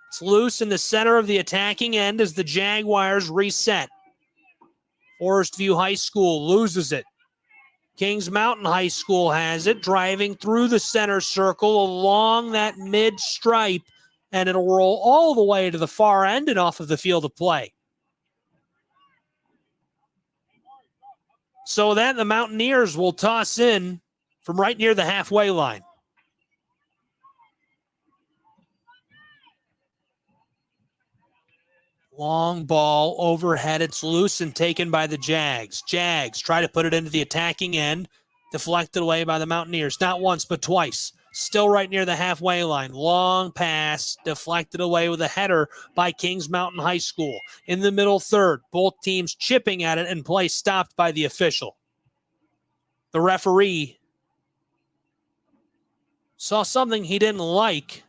It's loose in the center of the attacking end as the Jaguars reset. Forestview High School loses it. Kings Mountain High School has it. Driving through the center circle along that mid stripe. And it'll roll all the way to the far end and off of the field of play. So then the Mountaineers will toss in from right near the halfway line. Long ball overhead. It's loose and taken by the Jags. Jags try to put it into the attacking end. Deflected away by the Mountaineers. Not once, but twice. still right near the halfway line. Long pass, deflected away with a header by Kings Mountain High School. In the middle third, both teams chipping at it and play stopped by the official. The referee saw something he didn't like.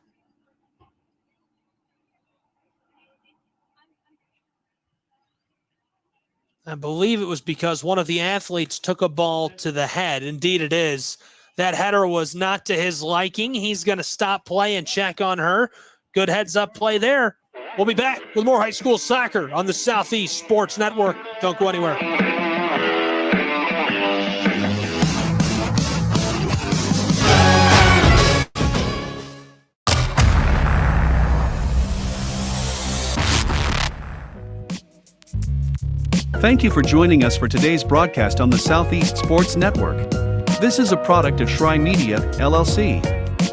I believe it was because one of the athletes took a ball to the head. Indeed it is. That header was not to his liking. He's going to stop play and check on her. Good heads-up play there. We'll be back with more high school soccer on the Southeast Sports Network. Don't go anywhere. Thank you for joining us for today's broadcast on the Southeast Sports Network. This is a product of Shrine Media, LLC.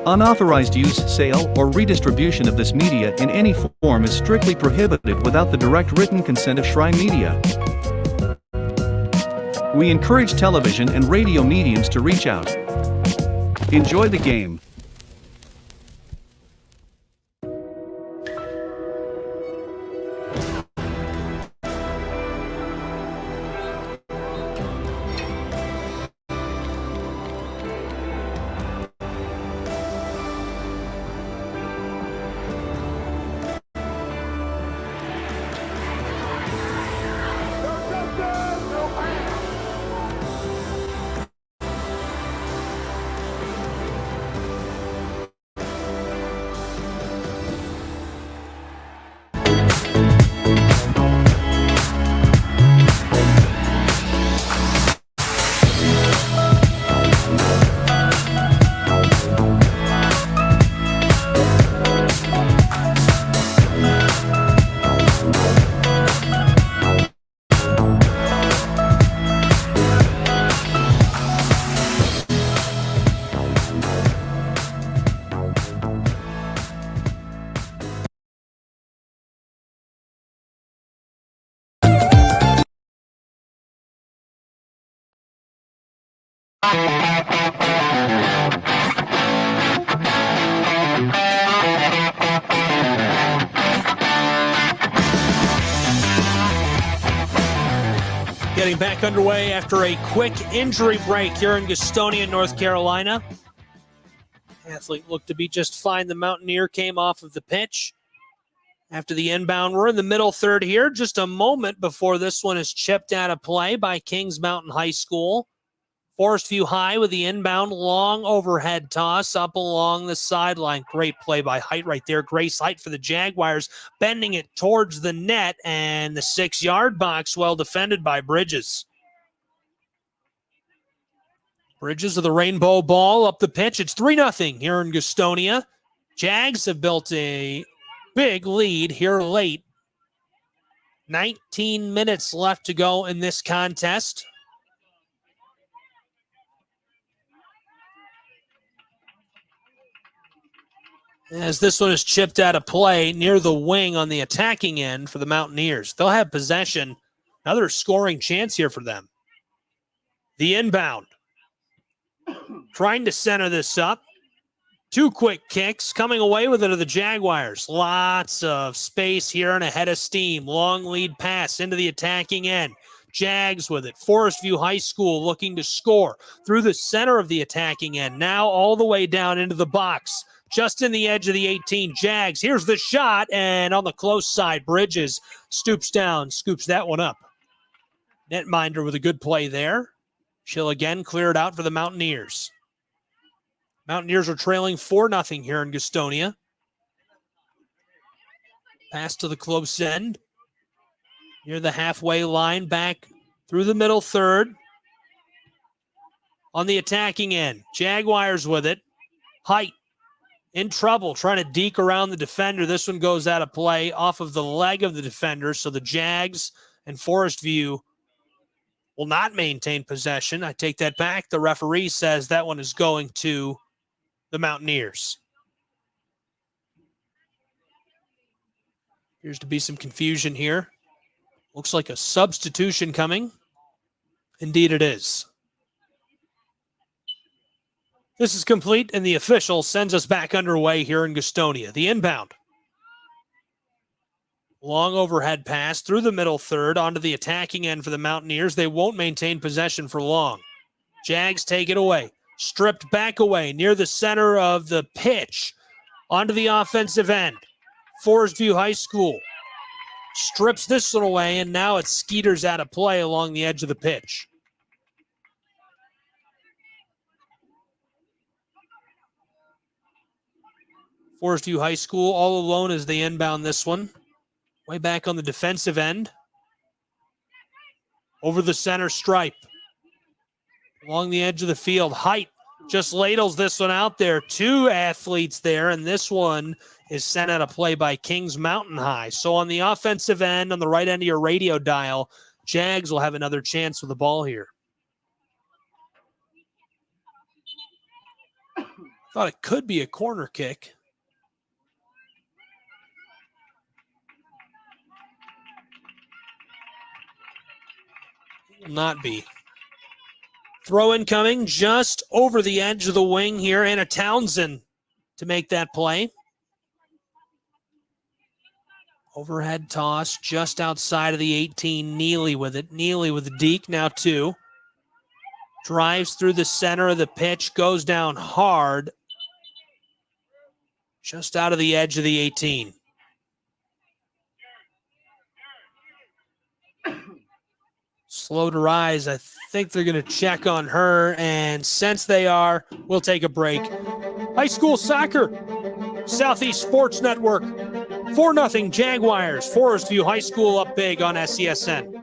Unauthorized use, sale, or redistribution of this media in any form is strictly prohibited without the direct written consent of Shrine Media. We encourage television and radio mediums to reach out. Enjoy the game. Getting back underway after a quick injury break here in Gastonia, North Carolina. Athlete looked to be just fine. The Mountaineer came off of the pitch after the inbound. We're in the middle third here, just a moment before this one is chipped out of play by Kings Mountain High School. Forestview High with the inbound, long overhead toss up along the sideline. Great play by Height right there. Grace Height for the Jaguars, bending it towards the net, and the 6-yard box well defended by Bridges. Bridges with the rainbow ball up the pitch. It's 3-0 here in Gastonia. Jags have built a big lead here late. 19 minutes left to go in this contest. As this one is chipped out of play near the wing on the attacking end for the Mountaineers. They'll have possession. Another scoring chance here for them. The inbound. Trying to center this up. 2 quick kicks. Coming away with it are the Jaguars. Lots of space here and a head of steam. Long lead pass into the attacking end. Jags with it. Forestview High School looking to score through the center of the attacking end. Now all the way down into the box. Just in the edge of the 18. Jags, here's the shot, and on the close side, Bridges stoops down, scoops that one up. Netminder with a good play there. She'll again clear it out for the Mountaineers. Mountaineers are trailing 4-0 here in Gastonia. Pass to the close end. Near the halfway line, back through the middle third. On the attacking end, Jaguars with it. Height. In trouble, trying to deke around the defender. This one goes out of play off of the leg of the defender. So the Jags and Forestview will not maintain possession. I take that back. The referee says that one is going to the Mountaineers. Appears to be some confusion here. Looks like a substitution coming. Indeed it is. This is complete, and the official sends us back underway here in Gastonia. The inbound. Long overhead pass through the middle third onto the attacking end for the Mountaineers. They won't maintain possession for long. Jags take it away. Stripped back away near the center of the pitch onto the offensive end. Forestview High School strips this one away, and now it skeeters out of play along the edge of the pitch. Forestview High School all alone as they inbound this one. Way back on the defensive end. Over the center stripe. Along the edge of the field. Height just ladles this one out there. Two athletes there, and this one is sent out of play by Kings Mountain High. So on the offensive end, on the right end of your radio dial, Jags will have another chance with the ball here. Thought it could be a corner kick. Will not be. Throw incoming just over the edge of the wing here. Anna Townsend to make that play. Overhead toss just outside of the 18. Neely with it. Neely with the deke, now two. Drives through the center of the pitch, goes down hard. Just out of the edge of the 18. Slow to rise. I think they're going to check on her, and since they are, we'll take a break. High school soccer, Southeast Sports Network, 4-0 Jaguars. Forestview High School up big on SESN.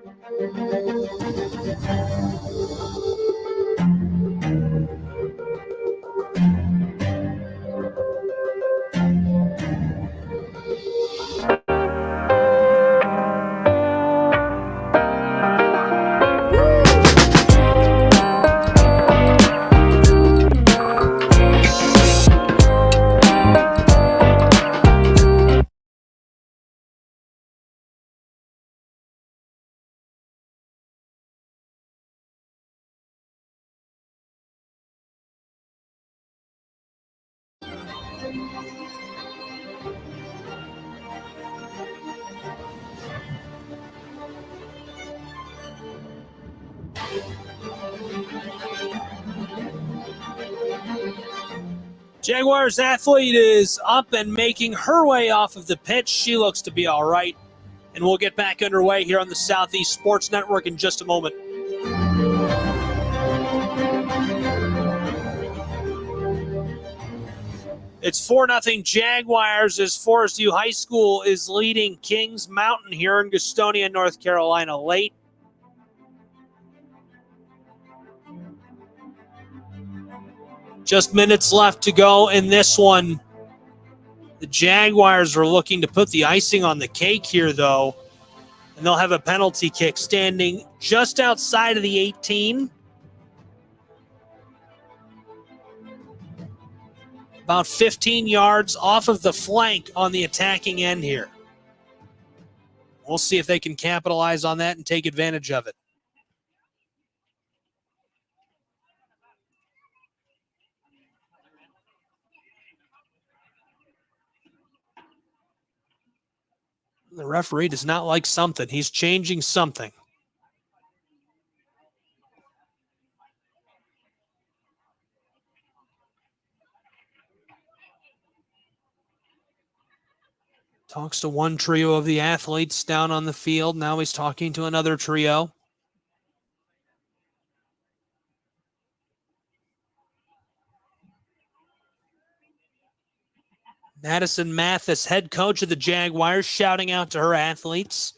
Jaguars athlete is up and making her way off of the pitch. She looks to be all right. And we'll get back underway here on the Southeast Sports Network in just a moment. It's 4-0 Jaguars as Forestview High School is leading Kings Mountain here in Gastonia, North Carolina late. Just minutes left to go in this one. The Jaguars are looking to put the icing on the cake here, though. And they'll have a penalty kick standing just outside of the 18. About 15 yards off of the flank on the attacking end here. We'll see if they can capitalize on that and take advantage of it. The referee does not like something. He's changing something. Talks to one trio of the athletes down on the field. Now he's talking to another trio. Madison Mathis, head coach of the Jaguars, shouting out to her athletes.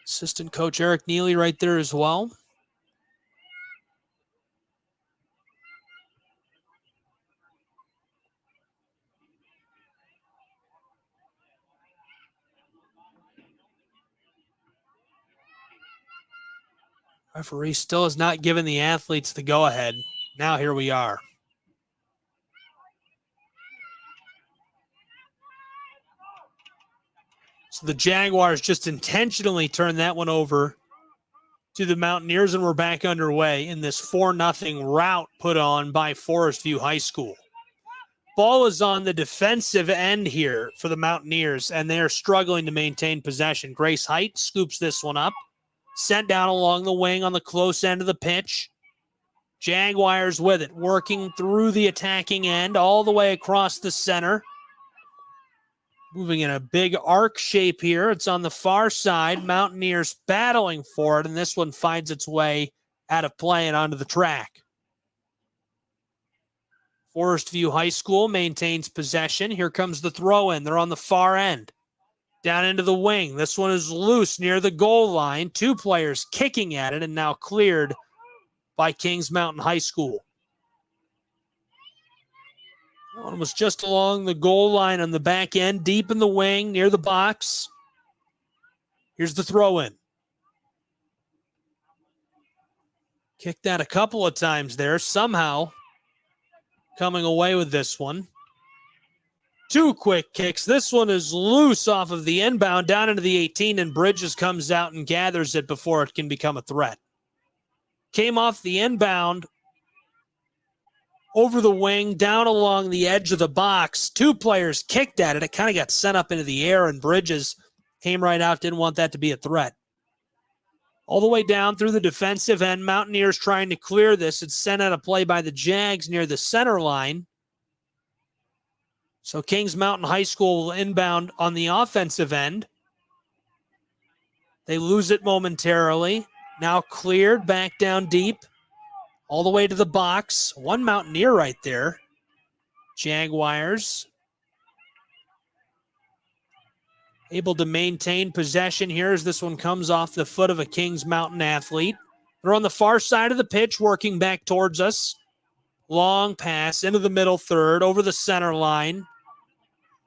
Assistant coach Eric Neely right there as well. Referee still has not given the athletes the go-ahead. Now here we are. So the Jaguars just intentionally turned that one over to the Mountaineers, and we're back underway in this 4-0 rout put on by Forestview High School. Ball is on the defensive end here for the Mountaineers, and they are struggling to maintain possession. Grace Height scoops this one up, sent down along the wing on the close end of the pitch. Jaguars with it, working through the attacking end all the way across the center. Moving in a big arc shape here. It's on the far side. Mountaineers battling for it, and this one finds its way out of play and onto the track. Forestview High School maintains possession. Here comes the throw-in. They're on the far end. Down into the wing. This one is loose near the goal line. 2 players kicking at it and now cleared by Kings Mountain High School. That one was just along the goal line on the back end, deep in the wing, near the box. Here's the throw-in. Kicked that a couple of times there. Somehow coming away with this one. 2 quick kicks. This one is loose off of the inbound down into the 18, and Bridges comes out and gathers it before it can become a threat. Came off the inbound, over the wing, down along the edge of the box. 2 players kicked at it. It kind of got sent up into the air, and Bridges came right out, didn't want that to be a threat. All the way down through the defensive end, Mountaineers trying to clear this. It's sent out of play by the Jags near the center line. So Kings Mountain High School will inbound on the offensive end. They lose it momentarily. Now cleared, back down deep. All the way to the box. 1 Mountaineer right there. Jaguars able to maintain possession here as this one comes off the foot of a Kings Mountain athlete. They're on the far side of the pitch, working back towards us. Long pass into the middle third, over the center line.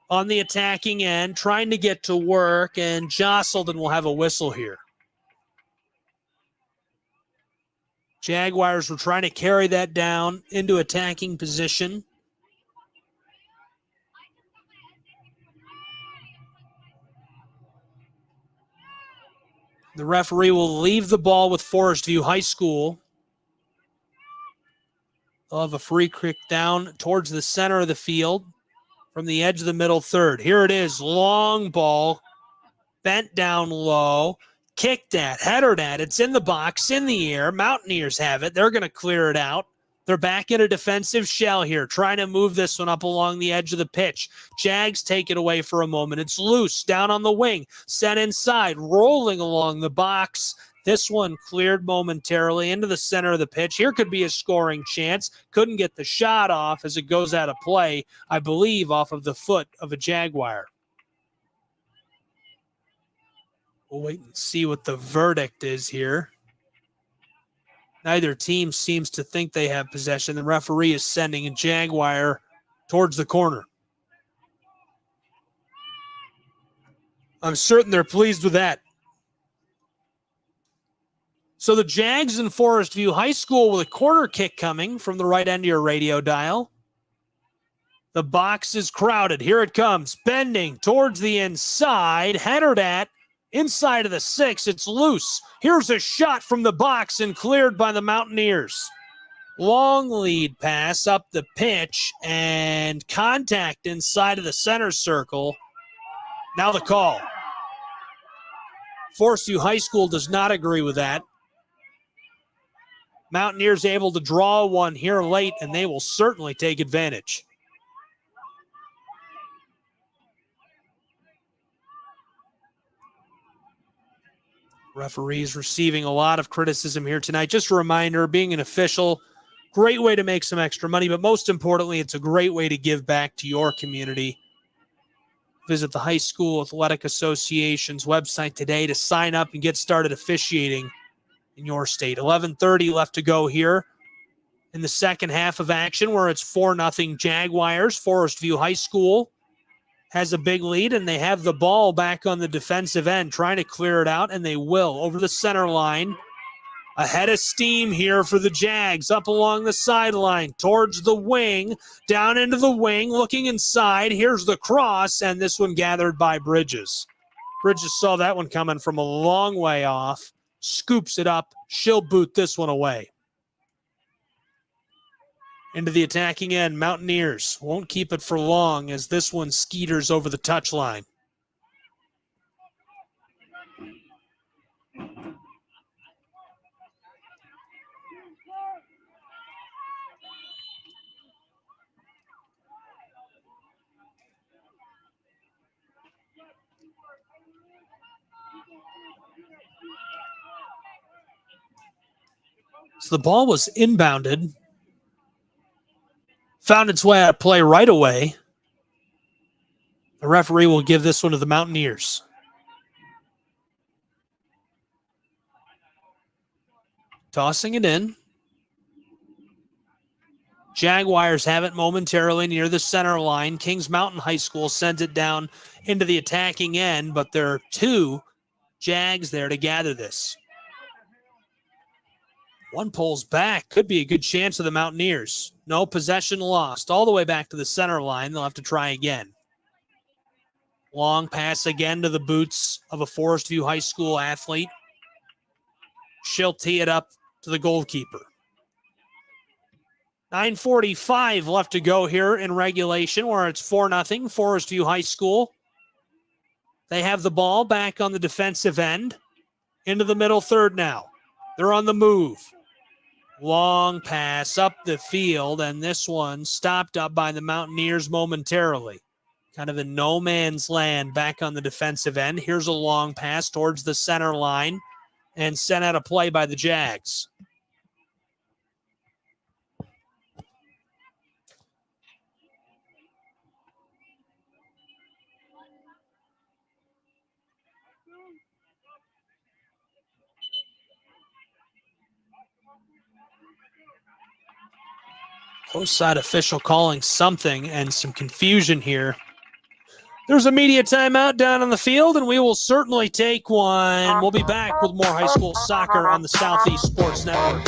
On the attacking end, trying to get to work, and jostled, and we'll have a whistle here. Jaguars were trying to carry that down into attacking position. The referee will leave the ball with Forestview High School. They'll have a free kick down towards the center of the field from the edge of the middle third. Here it is, long ball, bent down low, kicked at, headered at. It's in the box, in the air. Mountaineers have it. They're going to clear it out. They're back in a defensive shell here, trying to move this one up along the edge of the pitch. Jags take it away for a moment. It's loose, down on the wing, sent inside, rolling along the box. This one cleared momentarily into the center of the pitch. Here could be a scoring chance. Couldn't get the shot off as it goes out of play, I believe, off of the foot of a Jaguar. We'll wait and see what the verdict is here. Neither team seems to think they have possession. The referee is sending a Jaguar towards the corner. I'm certain they're pleased with that. So the Jags in Forestview High School with a corner kick coming from the right end of your radio dial. The box is crowded. Here it comes. Bending towards the inside. Headered at. Inside of the 6, it's loose. Here's a shot from the box and cleared by the Mountaineers. Long lead pass up the pitch and contact inside of the center circle. Now the call. Forestview High School does not agree with that. Mountaineers able to draw one here late, and they will certainly take advantage. Referees receiving a lot of criticism here tonight. Just a reminder, being an official, great way to make some extra money, but most importantly, it's a great way to give back to your community. Visit the High School Athletic Association's website today to sign up and get started officiating in your state. 11:30 left to go here in the second half of action, where it's 4-0 Jaguars. Forestview High School has a big lead, and they have the ball back on the defensive end, trying to clear it out, and they will. Over the center line. A head of steam here for the Jags, up along the sideline, towards the wing, down into the wing, looking inside. Here's the cross, and this one gathered by Bridges. Bridges saw that one coming from a long way off, scoops it up. She'll boot this one away. Into the attacking end, Mountaineers won't keep it for long as this one skeeters over the touchline. So the ball was inbounded, found its way out of play right away. The referee will give this one to the Mountaineers. Tossing it in. Jaguars have it momentarily near the center line. Kings Mountain High School sends it down into the attacking end, but there are two Jags there to gather this. One pulls back. Could be a good chance of the Mountaineers. No, possession lost. All the way back to the center line. They'll have to try again. Long pass again to the boots of a Forestview High School athlete. She'll tee it up to the goalkeeper. 9:45 left to go here in regulation, where it's 4-0 Forestview High School. They have the ball back on the defensive end. Into the middle third now. They're on the move. Long pass up the field, and this one stopped up by the Mountaineers momentarily. Kind of in no man's land back on the defensive end. Here's a long pass towards the center line and sent out of play by the Jags. Close side official calling something and some confusion here. There's a media timeout down on the field, and we will certainly take one. We'll be back with more high school soccer on the Southeast Sports Network.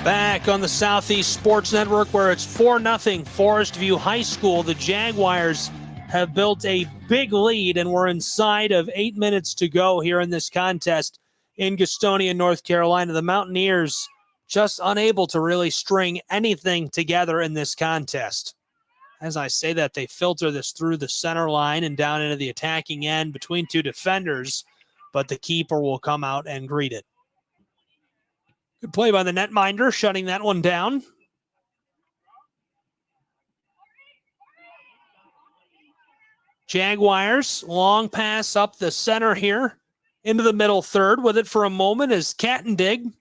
Back on the Southeast Sports Network, where it's 4-0 Forestview High School. The Jaguars have built a big lead, and we're inside of 8 minutes to go here in this contest in Gastonia, North Carolina. The Mountaineers just unable to really string anything together in this contest. As I say that, they filter this through the center line and down into the attacking end between two defenders, but the keeper will come out and greet it. Good play by the netminder, shutting that one down. Jaguars, long pass up the center here into the middle third. With it for a moment is Cattendig.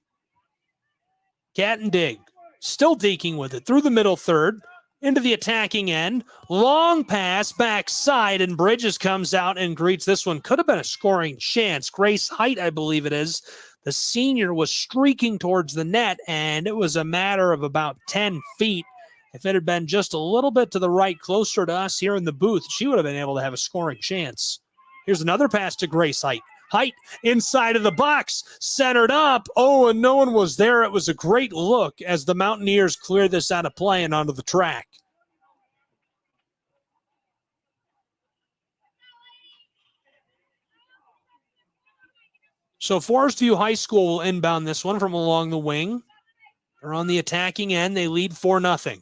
Cattendig still deking with it through the middle third into the attacking end. Long pass backside, and Bridges comes out and greets this one. Could have been a scoring chance. Grace Height, I believe it is. The senior was streaking towards the net, and it was a matter of about 10 feet. If it had been just a little bit to the right, closer to us here in the booth, she would have been able to have a scoring chance. Here's another pass to Grace Height. Height inside of the box, centered up. Oh, and no one was there. It was a great look as the Mountaineers clear this out of play and onto the track. So Forestview High School will inbound this one from along the wing. They're on the attacking end. They lead 4-0.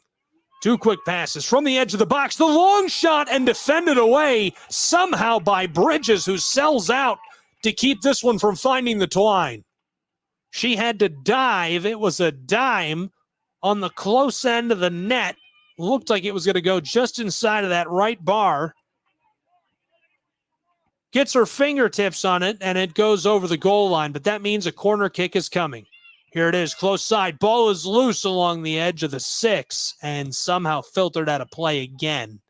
Two quick passes from the edge of the box. The long shot and defended away somehow by Bridges, who sells out to keep this one from finding the twine. She had to dive. It was a dime on the close end of the net. Looked like it was going to go just inside of that right bar. Gets her fingertips on it, and it goes over the goal line, but that means a corner kick is coming. Here it is, close side. Ball is loose along the edge of the 6 and somehow filtered out of play again.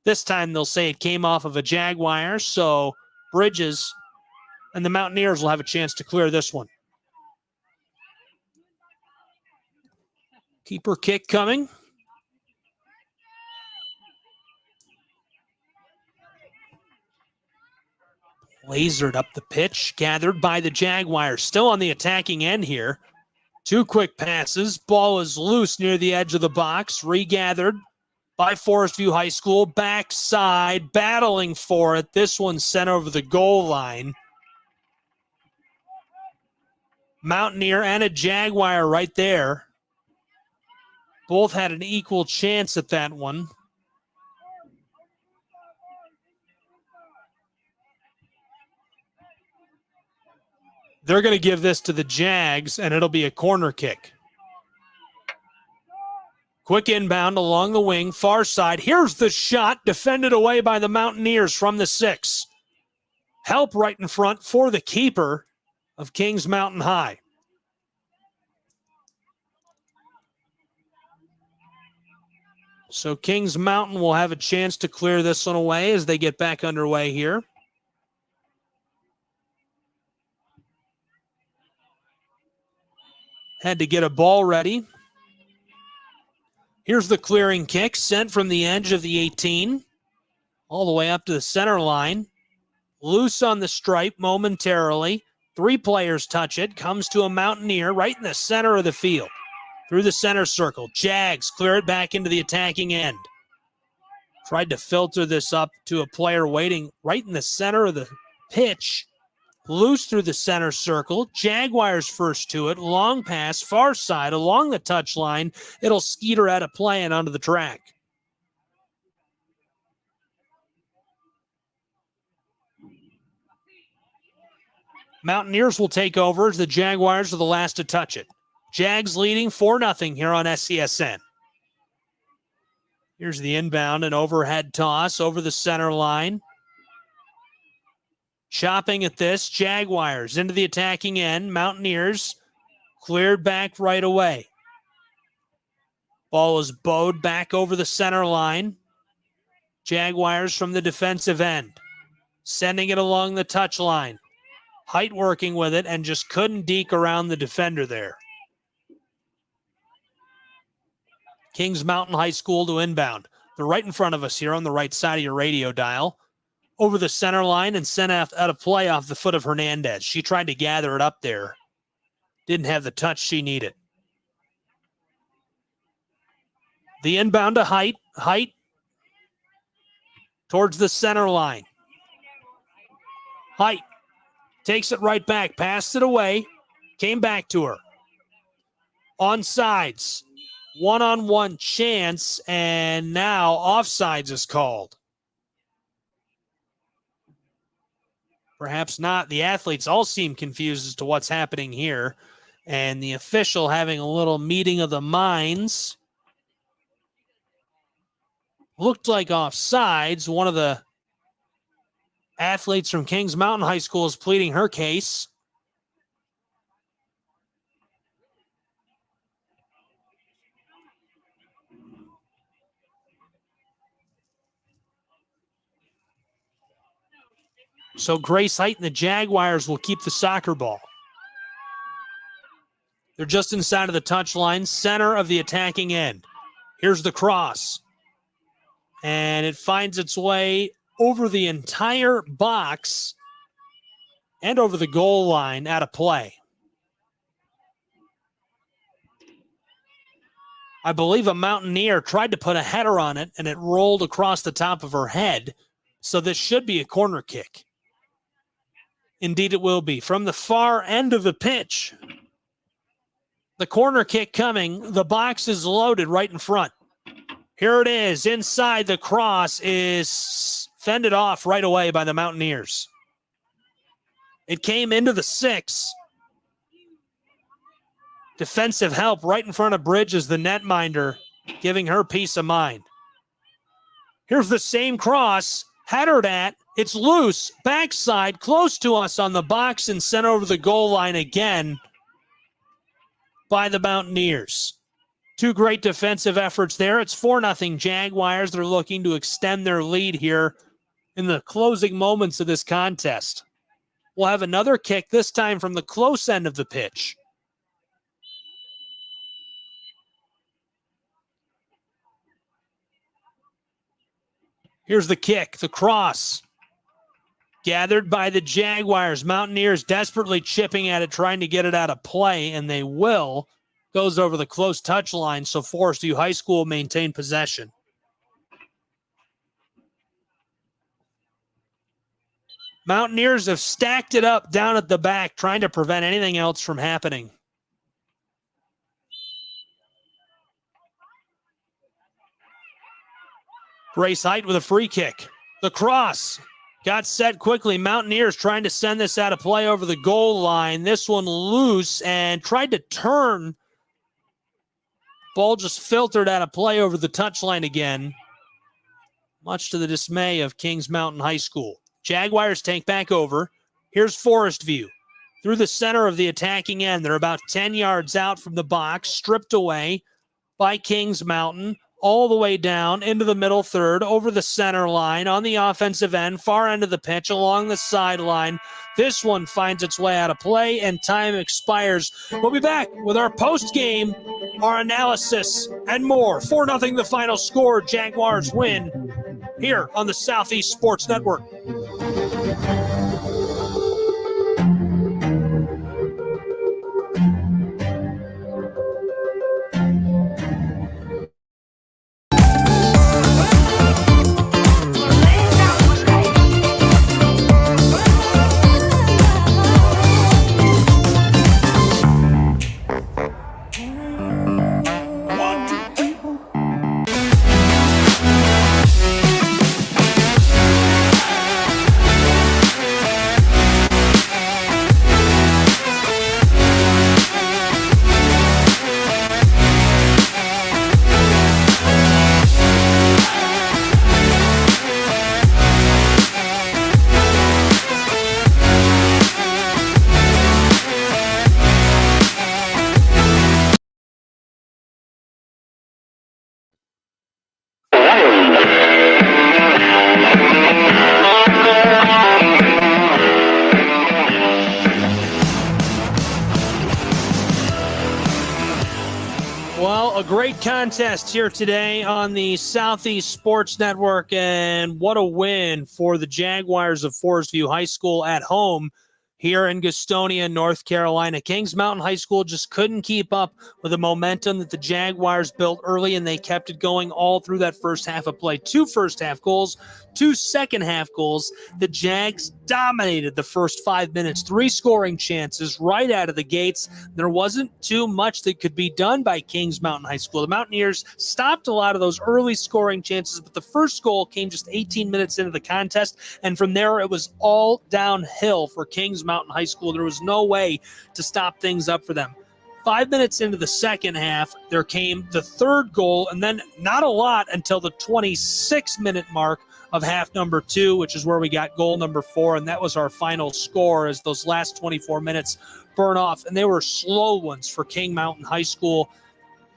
This time they'll say it came off of a Jaguar, so Bridges and the Mountaineers will have a chance to clear this one. Keeper kick coming. Lasered up the pitch, gathered by the Jaguars. Still on the attacking end here. 2 quick passes. Ball is loose near the edge of the box. Regathered by Forestview High School. Backside, battling for it. This one sent over the goal line. Mountaineer and a Jaguar right there. Both had an equal chance at that one. They're going to give this to the Jags, and it'll be a corner kick. Quick inbound along the wing, far side. Here's the shot, defended away by the Mountaineers from the 6. Help right in front for the keeper of Kings Mountain High. So Kings Mountain will have a chance to clear this one away as they get back underway here. Had to get a ball ready. Here's the clearing kick, sent from the edge of the 18, all the way up to the center line. Loose on the stripe momentarily. 3 players touch it. Comes to a Mountaineer right in the center of the field. Through the center circle. Jags clear it back into the attacking end. Tried to filter this up to a player waiting right in the center of the pitch. Loose through the center circle. Jaguars first to it. Long pass, far side, along the touchline. It'll skeeter out of play and onto the track. Mountaineers will take over as the Jaguars are the last to touch it. Jags leading 4-0 here on SCSN. Here's the inbound, an overhead toss over the center line. Chopping at this, Jaguars into the attacking end. Mountaineers cleared back right away. Ball is bowed back over the center line. Jaguars from the defensive end. Sending it along the touchline. Height working with it and just couldn't deke around the defender there. Kings Mountain High School to inbound. They're right in front of us here on the right side of your radio dial. Over the center line and sent out of play off the foot of Hernandez. She tried to gather it up there. Didn't have the touch she needed. The inbound to Height. Height towards the center line. Height takes it right back. Passed it away. Came back to her. Onsides. One-on-one chance. And now offsides is called. Perhaps not. The athletes all seem confused as to what's happening here. And the official having a little meeting of the minds. Looked like offsides. One of the athletes from Kings Mountain High School is pleading her case. So Grace Height and the Jaguars will keep the soccer ball. They're just inside of the touchline, center of the attacking end. Here's the cross. And it finds its way over the entire box and over the goal line out of play. I believe a Mountaineer tried to put a header on it, and it rolled across the top of her head. So this should be a corner kick. Indeed it will be. From the far end of the pitch, the corner kick coming. The box is loaded right in front. Here it is. Inside, the cross is fended off right away by the Mountaineers. It came into the 6. Defensive help right in front of Bridges, the netminder, giving her peace of mind. Here's the same cross, headed at. It's loose, backside, close to us on the box and sent over the goal line again by the Mountaineers. Two great defensive efforts there. It's 4-0 Jaguars. They're looking to extend their lead here in the closing moments of this contest. We'll have another kick, this time from the close end of the pitch. Here's the kick, the cross. Gathered by the Jaguars. Mountaineers desperately chipping at it, trying to get it out of play, and they will. Goes over the close touch line, so Forestview High School maintain possession. Mountaineers have stacked it up down at the back, trying to prevent anything else from happening. Grace Height with a free kick. The cross got set quickly. Mountaineers trying to send this out of play over the goal line. This one loose and tried to turn. Ball just filtered out of play over the touchline again, much to the dismay of Kings Mountain High School. Jaguars take back over. Here's Forestview. Through the center of the attacking end. They're about 10 yards out from the box, stripped away by Kings Mountain, all the way down into the middle third, over the center line, on the offensive end, far end of the pitch, along the sideline. This one finds its way out of play, and time expires. We'll be back with our post-game, our analysis, and more. 4-0 the final score. Jaguars win here on the Southeast Sports Network. Well, a great contest here today on the Southeast Sports Network, and what a win for the Jaguars of Forestview High School at home here in Gastonia, North Carolina. Kings Mountain High School just couldn't keep up with the momentum that the Jaguars built early, and they kept it going all through that first half of play. 2 first-half goals, 2 second-half goals. The Jags dominated the first 5 minutes. 3 scoring chances right out of the gates. There wasn't too much that could be done by Kings Mountain High School. The Mountaineers stopped a lot of those early scoring chances, but the first goal came just 18 minutes into the contest, and from there it was all downhill for Kings Mountain High School. There was no way to stop things up for them. 5 minutes into the second half, there came the third goal, and then not a lot until the 26-minute mark of half number 2, which is where we got goal number 4, and that was our final score as those last 24 minutes burn off. And they were slow ones for King Mountain High School.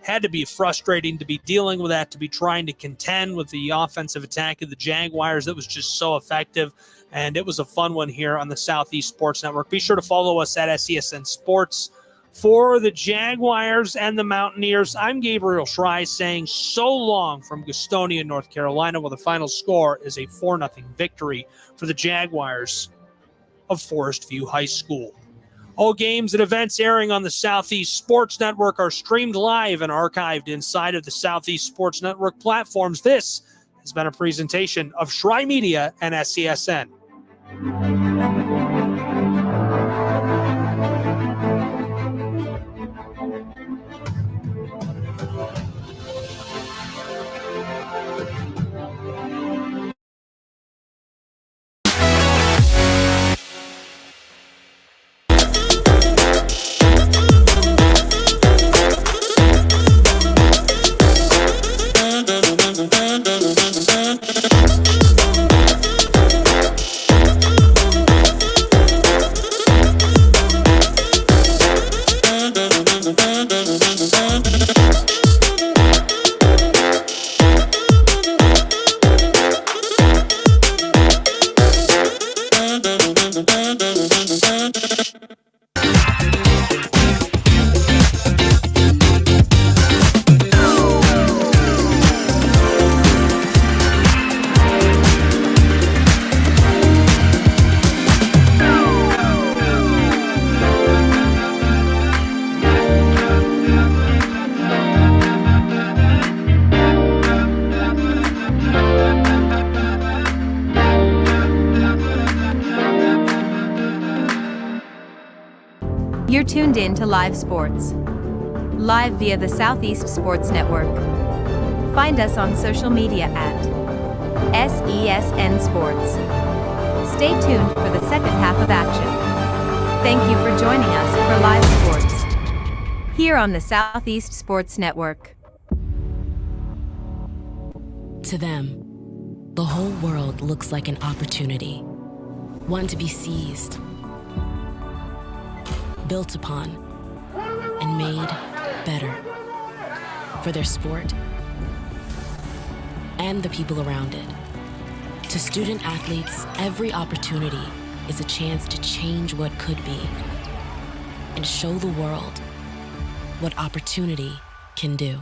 Had to be frustrating to be dealing with that, to be trying to contend with the offensive attack of the Jaguars that was just so effective. And it was a fun one here on the Southeast Sports Network. Be sure to follow us at SESN Sports. For the Jaguars and the Mountaineers, I'm Gabriel Schrei saying so long from Gastonia, North Carolina, where the final score is a 4-0 victory for the Jaguars of Forestview High School. All games and events airing on the Southeast Sports Network are streamed live and archived inside of the Southeast Sports Network platforms. This has been a presentation of Schrei Media and SESN. You're tuned in to Live Sports, live via the Southeast Sports Network. Find us on social media at SESN Sports. Stay tuned for the second half of action. Thank you for joining us for Live Sports, here on the Southeast Sports Network. To them, the whole world looks like an opportunity, one to be seized, built upon, and made better for their sport and the people around it. To student athletes, every opportunity is a chance to change what could be and show the world what opportunity can do.